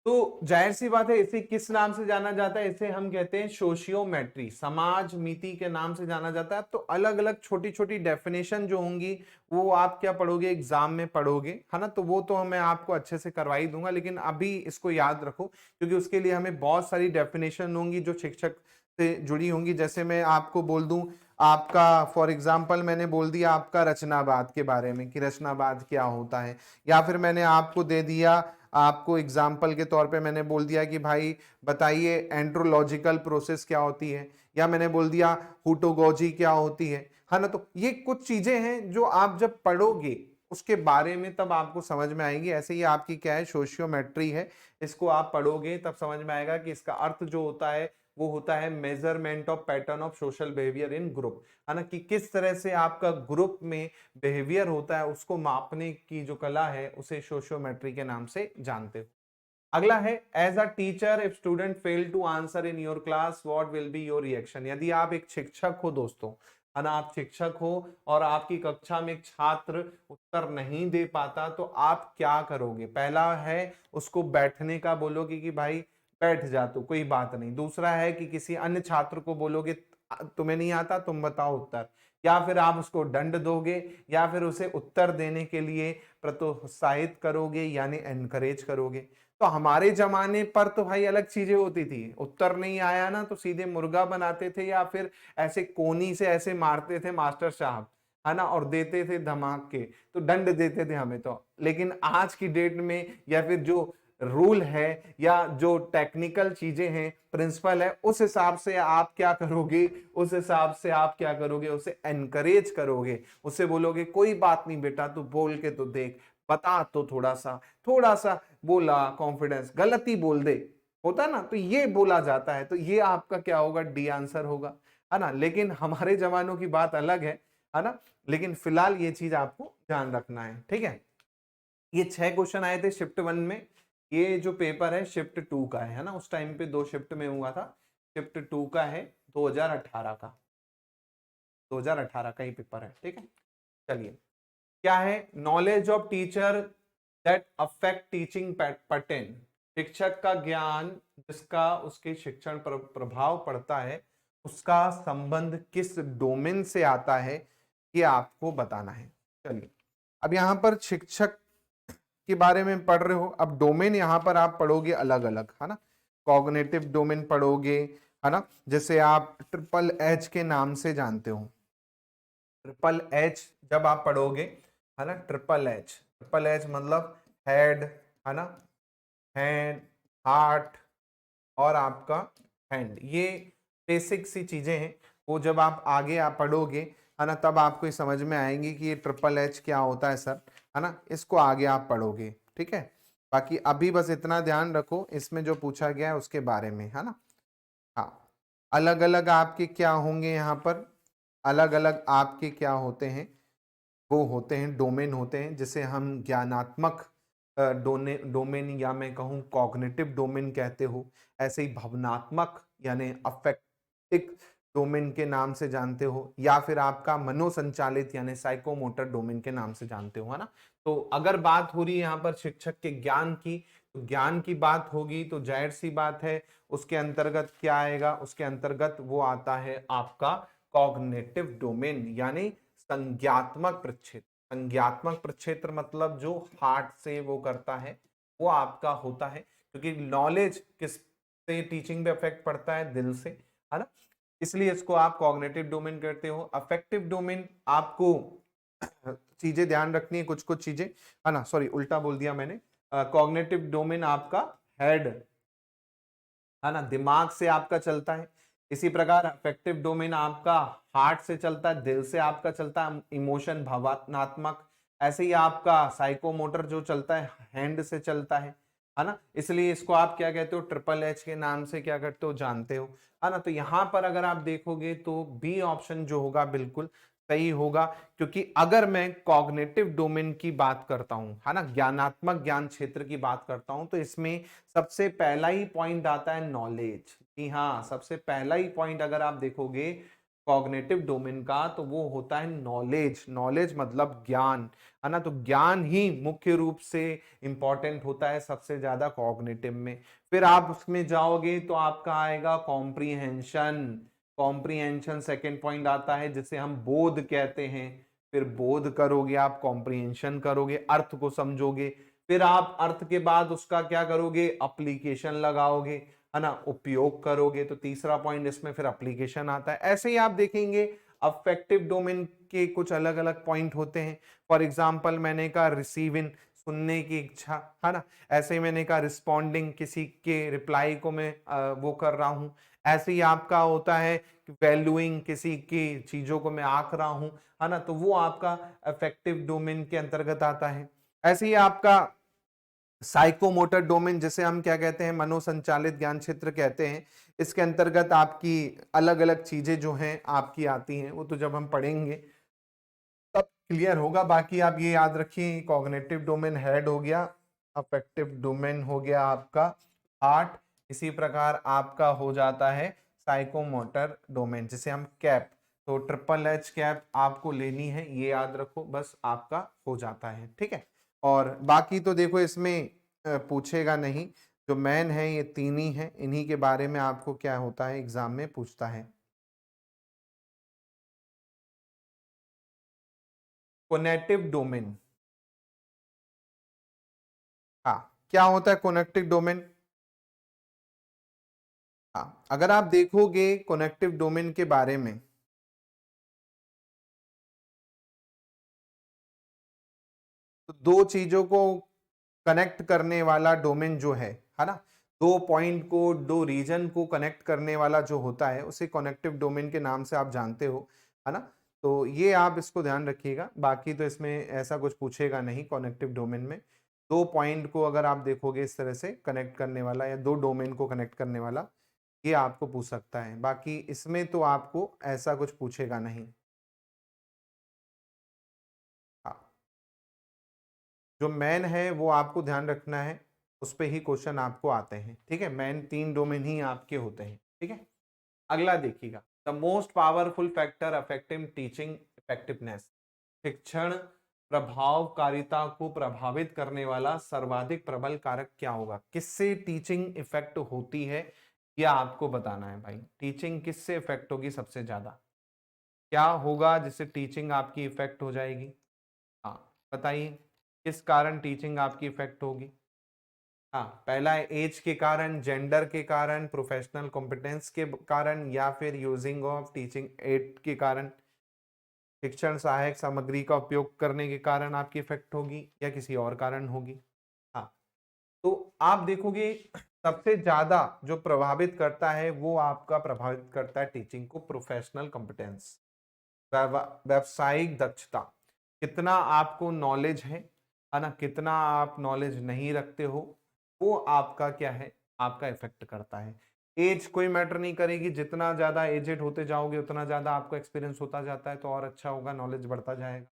तो जाहिर सी बात है इसे किस नाम से जाना जाता है, इसे हम कहते हैं सोशियोमेट्री, समाज मिति के नाम से जाना जाता है। तो अलग अलग छोटी छोटी डेफिनेशन जो होंगी वो आप क्या पढ़ोगे, एग्जाम में पढ़ोगे, है ना। तो वो तो मैं आपको अच्छे से करवा ही दूंगा, लेकिन अभी इसको याद रखो क्योंकि उसके लिए हमें बहुत सारी डेफिनेशन होंगी जो शिक्षक से जुड़ी होंगी। जैसे मैं आपको बोल दूं, आपका फॉर एग्जाम्पल मैंने बोल दिया आपका रचनावाद के बारे में कि रचनावाद क्या होता है, या फिर मैंने आपको दे दिया, आपको एग्जाम्पल के तौर पे मैंने बोल दिया कि भाई बताइए एंड्रोलॉजिकल प्रोसेस क्या होती है, या मैंने बोल दिया हुटोगोजी क्या होती है ना। तो ये कुछ चीजें हैं जो आप जब पढ़ोगे उसके बारे में तब आपको समझ में आएगी। ऐसे ही आपकी क्या है, सोशियोमेट्री है, इसको आप पढ़ोगे तब समझ में आएगा कि इसका अर्थ जो होता है वो होता है measurement of pattern of social behaviour in group, है ना, कि किस तरह से आपका ग्रुप में बिहेवियर होता है उसको मापने की जो कला है उसे सोशियोमेट्री के नाम से जानते हो। अगला है as a teacher if student fail to answer in your class what will be your reaction. यदि आप एक शिक्षक हो दोस्तों, है ना, आप शिक्षक हो और आपकी कक्षा में एक छात्र उत्तर नहीं दे पाता तो आप क्या करोगे। पहला है उसको बैठने का बोलोगे कि भाई बैठ जा तू, कोई बात नहीं। दूसरा है कि किसी अन्य छात्र को बोलोगे तुम्हें नहीं आता तुम बताओ उत्तर, या फिर आप उसको दंड दोगे, या फिर उसे उत्तर देने के लिए प्रोत्साहित करोगे यानी एनकरेज करोगे। तो हमारे जमाने पर तो भाई अलग चीजें होती थी, उत्तर नहीं आया ना तो सीधे मुर्गा बनाते थे या फिर ऐसे कोनी से ऐसे मारते थे मास्टर साहब, है ना, और देते थे धमाक के, तो दंड देते थे हमें तो। लेकिन आज की डेट में या फिर जो रूल है या जो टेक्निकल चीजें हैं, प्रिंसिपल है, उस हिसाब से आप क्या करोगे, उस हिसाब से आप क्या करोगे, उसे एनकरेज करोगे, उसे बोलोगे कोई बात नहीं बेटा तू बोल के तो देख, बता तो थोड़ा सा बोला, कॉन्फिडेंस, गलती बोल दे, होता ना, तो ये बोला जाता है। तो ये आपका क्या होगा, डी आंसर होगा, है ना। लेकिन हमारे जमानों की बात अलग है ना। लेकिन फिलहाल ये चीज आपको ध्यान रखना है, ठीक है। ये 6 क्वेश्चन आए थे शिफ्ट 1 में। ये जो पेपर है शिफ्ट 2 का है ना, उस टाइम पे 2 शिफ्ट में हुआ था। शिफ्ट 2 का है 2018 का, 2018 का ही पेपर है, ठीक है। चलिए, क्या है, knowledge of teacher that affect teaching pattern. शिक्षक का ज्ञान जिसका उसके शिक्षण पर प्रभाव पड़ता है, उसका संबंध किस डोमेन से आता है, ये आपको बताना है। चलिए, अब यहां पर शिक्षक के बारे में पढ़ रहे हो, अब डोमेन यहां पर आप पढ़ोगे अलग अलग, है ना। कॉग्निटिव डोमेन पढ़ोगे, है ना, जैसे आप ट्रिपल एच के नाम से जानते हो। ट्रिपल एच जब आप पढ़ोगे, है ना, ट्रिपल एच मतलब हेड, है ना, हैंड, हार्ट और आपका हैंड, ये बेसिक सी चीजें हैं। वो जब आप आगे आप पढ़ोगे, है ना, तब आपको ये समझ में आएंगी कि ये ट्रिपल एच क्या होता है सर, है ना, इसको आगे आप पढ़ोगे, ठीक है। बाकी अभी बस इतना ध्यान रखो इसमें जो पूछा गया है उसके बारे में, है ना। हाँ, अलग अलग आपके क्या होंगे यहाँ पर, अलग अलग आपके क्या होते हैं, वो होते हैं डोमेन होते हैं, जिसे हम ज्ञानात्मक डोमेन या मैं कहूँ कॉग्निटिव डोमेन कहते हो, ऐसे ही भावनात्मक यानी अफेक्टिव डोमेन के नाम से जानते हो, या फिर आपका मनोसंचालित यानी साइकोमोटर डोमेन के नाम से जानते हो, है ना। तो अगर बात हो रही है यहाँ पर शिक्षक के ज्ञान की, तो ज्ञान की बात होगी तो जाहिर सी बात है उसके अंतर्गत क्या आएगा, उसके अंतर्गत वो आता है आपका कॉग्निटिव डोमेन यानी संज्ञात्मक प्रक्षेत्र। संज्ञात्मक प्रक्षेत्र मतलब जो हार्ट से वो करता है वो आपका होता है, क्योंकि नॉलेज किस से टीचिंग पे इफेक्ट पड़ता है, दिल से, है ना, इसलिए इसको आप कॉग्निटिव डोमेन कहते हो। अफेक्टिव डोमेन आपको चीजें ध्यान रखनी है, कुछ कुछ चीजें, है ना, सॉरी उल्टा बोल दिया मैंने। कॉग्निटिव डोमेन आपका हेड, है ना, दिमाग से आपका चलता है। इसी प्रकार अफेक्टिव डोमेन आपका हार्ट से चलता है, दिल से आपका चलता है, इमोशन भावनात्मक। ऐसे ही आपका साइकोमोटर जो चलता है हैंड से चलता है ना, इसलिए इसको आप क्या कहते हो, ट्रिपल एच के नाम से क्या करते हो, जानते हो, है ना। तो यहां पर अगर आप देखोगे तो बी ऑप्शन जो होगा बिल्कुल सही होगा, क्योंकि अगर मैं कॉग्निटिव डोमेन की बात करता हूं, है ना, ज्ञानात्मक ज्ञान क्षेत्र की बात करता हूं, तो इसमें सबसे पहला ही पॉइंट आता है नॉलेज। जी हाँ, सबसे पहला ही पॉइंट अगर आप देखोगे कॉग्निटिव डोमेन का तो वो होता है नॉलेज। नॉलेज मतलब ज्ञान, है ना, तो ज्ञान ही मुख्य रूप से इंपॉर्टेंट होता है सबसे ज्यादा कॉग्निटिव में। फिर आप उसमें जाओगे तो आपका आएगा कॉम्प्रीहेंशन। कॉम्प्रीहेंशन सेकेंड पॉइंट आता है जिसे हम बोध कहते हैं। फिर बोध करोगे आप, कॉम्प्रीहेंशन करोगे, अर्थ को समझोगे, फिर आप अर्थ के बाद उसका क्या करोगे, एप्लीकेशन लगाओगे, है ना, उपयोग करोगे। तो तीसरा पॉइंट इसमें फिर एप्लीकेशन आता है। ऐसे ही आप देखेंगे अफेक्टिव डोमेन के कुछ अलग अलग पॉइंट होते हैं। फॉर एग्जांपल मैंने कहा रिसीविंग, सुनने की इच्छा, है ना, ऐसे ही मैंने कहा रिस्पॉन्डिंग, किसी के रिप्लाई को मैं वो कर रहा हूं। ऐसे ही आपका होता है वैल्यूइंग, किसी की चीजों को मैं आंक रहा हूं, है ना, तो वो आपका अफेक्टिव डोमेन के अंतर्गत आता है। ऐसे ही आपका साइकोमोटर डोमेन, जिसे हम क्या कहते हैं, मनोसंचालित ज्ञान क्षेत्र कहते हैं, इसके अंतर्गत आपकी अलग अलग चीजें जो हैं आपकी आती हैं, वो तो जब हम पढ़ेंगे तब क्लियर होगा। बाकी आप ये याद रखिए, कॉग्निटिव डोमेन हेड हो गया, अफेक्टिव डोमेन हो गया आपका हार्ट, इसी प्रकार आपका हो जाता है साइकोमोटर डोमेन जिसे हम कैप। तो ट्रिपल एच कैप आपको लेनी है, ये याद रखो, बस आपका हो जाता है, ठीक है। और बाकी तो देखो इसमें पूछेगा नहीं, जो मैन है ये तीन ही है, इन्हीं के बारे में आपको क्या होता है एग्जाम में पूछता है। कोनेटिव डोमेन, हाँ, क्या होता है कोनेक्टिव डोमेन। हाँ, अगर आप देखोगे कनेक्टिव डोमेन के बारे में, तो दो चीजों को कनेक्ट करने वाला डोमेन जो है ना, दो पॉइंट को, दो रीजन को कनेक्ट करने वाला जो होता है उसे कनेक्टिव डोमेन के नाम से आप जानते हो, है ना। तो ये आप इसको ध्यान रखिएगा, बाकी तो इसमें ऐसा कुछ पूछेगा नहीं। कनेक्टिव डोमेन में दो पॉइंट को अगर आप देखोगे इस तरह से कनेक्ट करने वाला या दो डोमेन को कनेक्ट करने वाला, ये आपको पूछ सकता है, बाकी इसमें तो आपको ऐसा कुछ पूछेगा नहीं। हाँ, जो मैन है वो आपको ध्यान रखना है, उस पे ही क्वेश्चन आपको आते हैं, ठीक है। मैन तीन डोमेन ही आपके होते हैं, ठीक है। अगला देखिएगा, the most powerful factor affecting teaching effectiveness. शिक्षण प्रभावकारिता को प्रभावित करने वाला सर्वाधिक प्रबल कारक क्या होगा, किससे टीचिंग इफेक्ट होती है, यह आपको बताना है भाई। टीचिंग किससे इफेक्ट होगी सबसे ज्यादा, क्या होगा जिससे टीचिंग आपकी इफेक्ट हो जाएगी। हाँ, बताइए किस कारण टीचिंग आपकी इफेक्ट होगी। हाँ, पहला है एज के कारण, जेंडर के कारण, प्रोफेशनल कॉम्पिटेंस के कारण, या फिर यूजिंग ऑफ टीचिंग एड के कारण, शिक्षण सहायक सामग्री का उपयोग करने के कारण आपकी इफेक्ट होगी, या किसी और कारण होगी। हाँ, तो आप देखोगे सबसे ज्यादा जो प्रभावित करता है वो आपका प्रभावित करता है टीचिंग को प्रोफेशनल कॉम्पिटेंस, व्यावसायिक दक्षता, कितना आपको नॉलेज है ना, कितना आप नॉलेज नहीं रखते हो, वो आपका क्या है, आपका इफेक्ट करता है। एज कोई मैटर नहीं करेगी, जितना ज्यादा एजेड होते जाओगे उतना ज्यादा आपको एक्सपीरियंस होता जाता है तो और अच्छा होगा, नॉलेज बढ़ता जाएगा।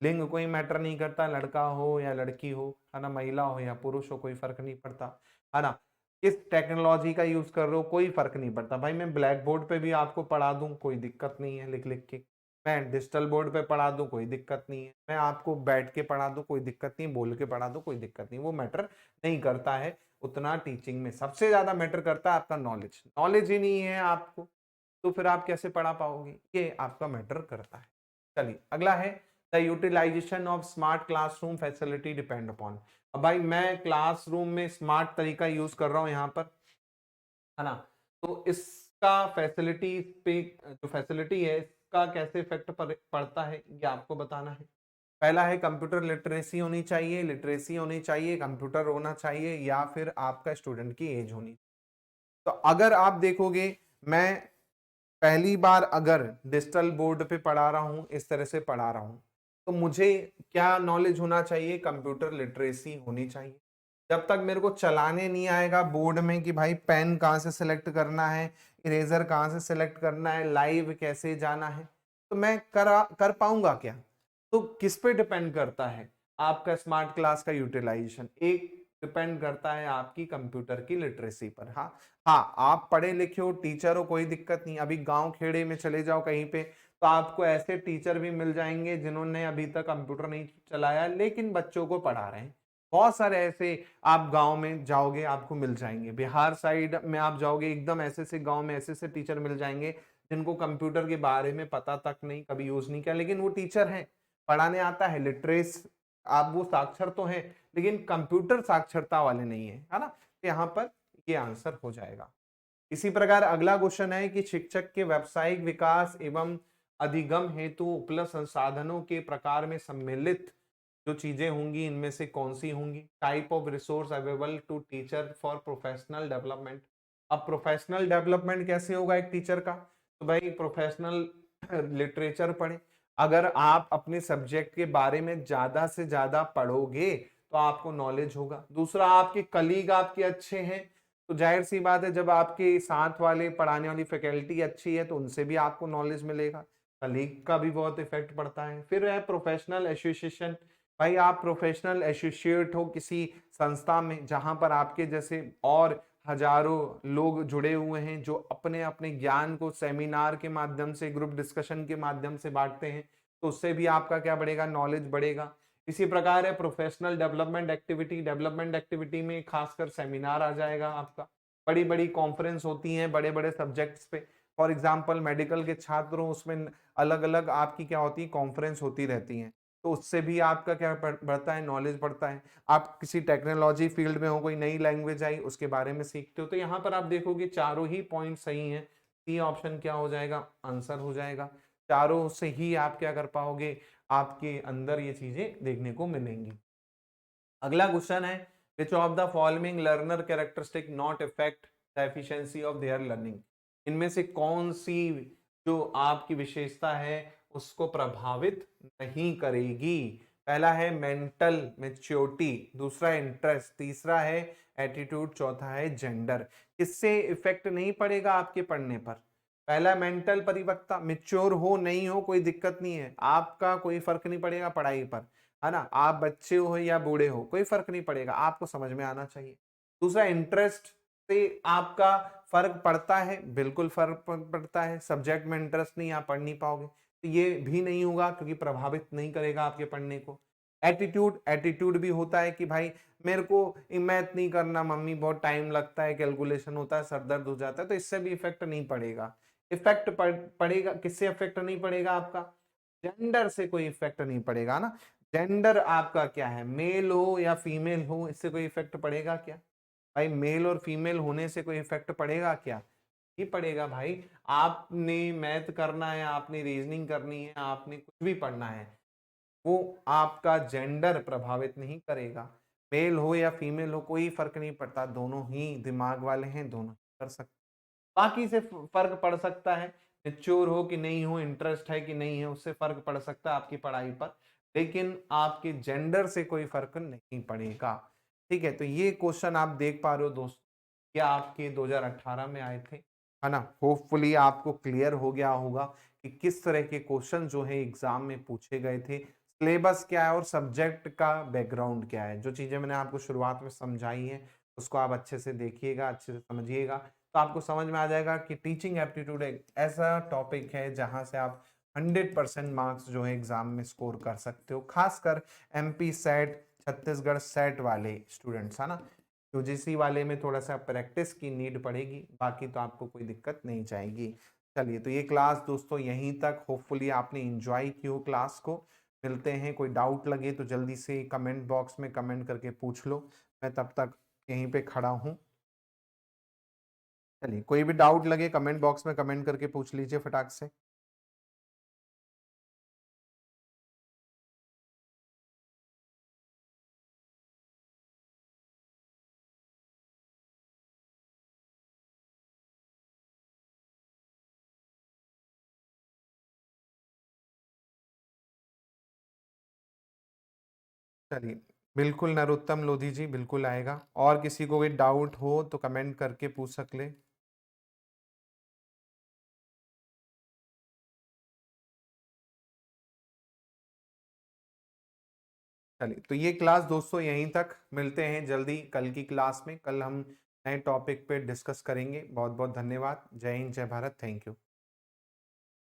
लिंग कोई मैटर नहीं करता, लड़का हो या लड़की हो, है ना, महिला हो या पुरुष हो, कोई फर्क नहीं पड़ता, है ना। किस टेक्नोलॉजी का यूज कर रहे हो कोई फर्क नहीं पड़ता भाई, मैं ब्लैक बोर्ड पे भी आपको पढ़ा दूं कोई दिक्कत नहीं है लिख लिख के, मैं डिजिटल बोर्ड पे पढ़ा दूं कोई दिक्कत नहीं है, मैं आपको बैठ के पढ़ा दूं कोई दिक्कत नहीं, बोल के पढ़ा दूं कोई दिक्कत नहीं, वो मैटर नहीं करता है उतना। टीचिंग में सबसे ज्यादा मैटर करता है आपका नॉलेज, नॉलेज ही नहीं है आपको तो फिर आप कैसे पढ़ा पाओगे, ये आपका मैटर करता है। चलिए अगला है the utilization of smart classroom facility depend upon. अब भाई मैं क्लासरूम में स्मार्ट तरीका यूज कर रहा हूं यहाँ पर, है ना, तो इसका फैसिलिटी पे जो फैसिलिटी है इसका कैसे इफेक्ट पड़ता है ये आपको बताना है। पहला है कंप्यूटर लिटरेसी होनी चाहिए, लिटरेसी होनी चाहिए, कंप्यूटर होना चाहिए, या फिर आपका स्टूडेंट की एज होनी। तो अगर आप देखोगे मैं पहली बार अगर डिजिटल बोर्ड पे पढ़ा रहा हूं, इस तरह से पढ़ा रहा हूं, तो मुझे क्या नॉलेज होना चाहिए, कंप्यूटर लिटरेसी होनी चाहिए। जब तक मेरे को चलाने नहीं आएगा बोर्ड में कि भाई पेन कहाँ से सिलेक्ट करना है, इरेजर कहाँ से सिलेक्ट करना है, लाइव कैसे जाना है, तो मैं कर पाऊंगा क्या। तो किस पे डिपेंड करता है आपका स्मार्ट क्लास का यूटिलाइजेशन, एक डिपेंड करता है आपकी कंप्यूटर की लिटरेसी पर। हाँ हाँ, आप पढ़े लिखे हो, टीचर हो, कोई दिक्कत नहीं, अभी गांव खेड़े में चले जाओ कहीं पे तो आपको ऐसे टीचर भी मिल जाएंगे जिन्होंने अभी तक कंप्यूटर नहीं चलाया लेकिन बच्चों को पढ़ा रहे हैं। बहुत सारे ऐसे आप गांव में जाओगे आपको मिल जाएंगे, बिहार साइड में आप जाओगे एकदम ऐसे से गांव में ऐसे से टीचर मिल जाएंगे जिनको कंप्यूटर के बारे में पता तक नहीं, कभी यूज नहीं किया, लेकिन वो टीचर हैं, पढ़ाने आता है, लिटरेस, आप वो साक्षर तो हैं लेकिन कंप्यूटर साक्षरता वाले नहीं है ना। तो यहाँ पर ये आंसर हो जाएगा। इसी प्रकार अगला क्वेश्चन है कि शिक्षक के व्यावसायिक विकास एवं अधिगम हेतु उपलब्ध संसाधनों के प्रकार में सम्मिलित जो चीजें होंगी इनमें से कौन सी होंगी। Type of resource available to teacher for professional development. अब प्रोफेशनल डेवलपमेंट कैसे होगा एक टीचर का, तो भाई प्रोफेशनल लिटरेचर पढ़े, अगर आप अपने सब्जेक्ट के बारे में ज्यादा से ज्यादा पढ़ोगे तो आपको नॉलेज होगा। दूसरा, आपके कलीग आपके अच्छे हैं तो जाहिर सी बात है जब आपके साथ वाले पढ़ाने वाली फैकल्टी अच्छी है तो उनसे भी आपको नॉलेज मिलेगा, कलीग का भी बहुत इफेक्ट पड़ता है। फिर है प्रोफेशनल एसोसिएशन, भाई आप प्रोफेशनल एसोसिएट हो किसी संस्था में जहां पर आपके जैसे और हजारों लोग जुड़े हुए हैं जो अपने अपने ज्ञान को सेमिनार के माध्यम से, ग्रुप डिस्कशन के माध्यम से बांटते हैं, तो उससे भी आपका क्या बढ़ेगा, नॉलेज बढ़ेगा। इसी प्रकार है professional development activity, development activity में खासकर सेमिनार आ जाएगा आपका, बड़ी बड़ी कॉन्फ्रेंस होती हैं बड़े बड़े सब्जेक्ट्स पे, फॉर एग्जांपल मेडिकल के छात्र हो उसमें अलग अलग आपकी क्या होती है कॉन्फ्रेंस होती रहती हैं, तो उससे भी आपका क्या बढ़ता है, नॉलेज बढ़ता है। आप किसी टेक्नोलॉजी फील्ड में हो, कोई नई लैंग्वेज आई उसके बारे में सीखते हो, तो यहाँ पर आप देखोगे चारों ही पॉइंट सही हैं, सी ऑप्शन क्या हो जाएगा, आंसर हो जाएगा। चारों से ही आप क्या कर पाओगे, आपके अंदर ये चीजें देखने को मिलेंगी। अगला क्वेश्चन है which of the following learner characteristic not effect the efficiency of their learning. इनमें से कौन सी जो आपकी विशेषता है उसको प्रभावित नहीं करेगी। पहला है मेंटल मैच्योरिटी, दूसरा इंटरेस्ट, तीसरा है एटीट्यूड, चौथा है जेंडर। किससे इफेक्ट नहीं पड़ेगा आपके पढ़ने पर। पहला मेंटल परिपक्वता, मिच्योर हो नहीं हो कोई दिक्कत नहीं है, आपका कोई फर्क नहीं पड़ेगा पढ़ाई पर, है ना, आप बच्चे हो या बूढ़े हो कोई फर्क नहीं पड़ेगा, आपको समझ में आना चाहिए। दूसरा इंटरेस्ट से आपका फर्क पड़ता है, बिल्कुल फर्क पड़ता है, सब्जेक्ट में इंटरेस्ट नहीं आप पढ़ नहीं पाओगे तो ये भी नहीं होगा क्योंकि प्रभावित नहीं करेगा आपके पढ़ने को। एटीट्यूड, एटीट्यूड भी होता है कि भाई मेरे को मैथ नहीं करना मम्मी, बहुत टाइम लगता है, कैलकुलेशन होता है, सर दर्द हो जाता है, तो इससे भी इफेक्ट नहीं पड़ेगा। इफेक्ट पड़ेगा किससे, इफेक्ट नहीं पड़ेगा आपका, जेंडर से कोई इफेक्ट नहीं पड़ेगा ना। जेंडर आपका क्या है, मेल हो या फीमेल हो, इससे कोई इफेक्ट पड़ेगा क्या भाई, मेल और फीमेल होने से कोई इफेक्ट पड़ेगा क्या, ही पड़ेगा भाई। आपने मैथ करना है, आपने रीजनिंग करनी है, आपने कुछ भी पढ़ना है, वो आपका जेंडर प्रभावित नहीं करेगा। मेल हो या फीमेल हो कोई फर्क नहीं पड़ता, दोनों ही दिमाग वाले हैं, दोनों कर सकते। बाकी से फर्क पड़ सकता है, मैच्योर हो कि नहीं हो, इंटरेस्ट है कि नहीं है, उससे फर्क पड़ सकता है आपकी पढ़ाई पर, लेकिन आपके जेंडर से कोई फर्क नहीं पड़ेगा। ठीक है, तो ये क्वेश्चन आप देख पा रहे हो दोस्तों, क्या आपके 2018 में आए थे, है ना। होपफुली आपको क्लियर हो गया होगा कि किस तरह के क्वेश्चन जो है एग्जाम में पूछे गए थे, सिलेबस क्या है और सब्जेक्ट का बैकग्राउंड क्या है। जो चीजें मैंने आपको शुरुआत में समझाई हैं उसको आप अच्छे से देखिएगा, अच्छे से समझिएगा, तो आपको समझ में आ जाएगा कि टीचिंग एप्टीट्यूड एक ऐसा टॉपिक है जहां से आप 100% मार्क्स जो है एग्जाम में स्कोर कर सकते हो, खासकर एमपी सेट, छत्तीसगढ़ सेट वाले स्टूडेंट्स, है ना। यूजीसी वाले में थोड़ा सा प्रैक्टिस की नीड पड़ेगी, बाकी तो आपको कोई दिक्कत नहीं जाएगी। चलिए, तो ये क्लास दोस्तों यहीं तक, होपफुली आपने एंजॉय की हो क्लास को। मिलते हैं, कोई डाउट लगे तो जल्दी से कमेंट बॉक्स में कमेंट करके पूछ लो, मैं तब तक यहीं पे खड़ा हूँ। चलिए, कोई भी डाउट लगे कमेंट बॉक्स में कमेंट करके पूछ लीजिए फटाक से। चलिए, बिल्कुल नरोत्तम लोधी जी, बिल्कुल आएगा। और किसी को कोई डाउट हो तो कमेंट करके पूछ सकले। चलिए, तो ये क्लास दोस्तों यहीं तक, मिलते हैं जल्दी कल की क्लास में। कल हम नए टॉपिक पे डिस्कस करेंगे। बहुत बहुत धन्यवाद। जय हिंद, जय भारत, थैंक यू।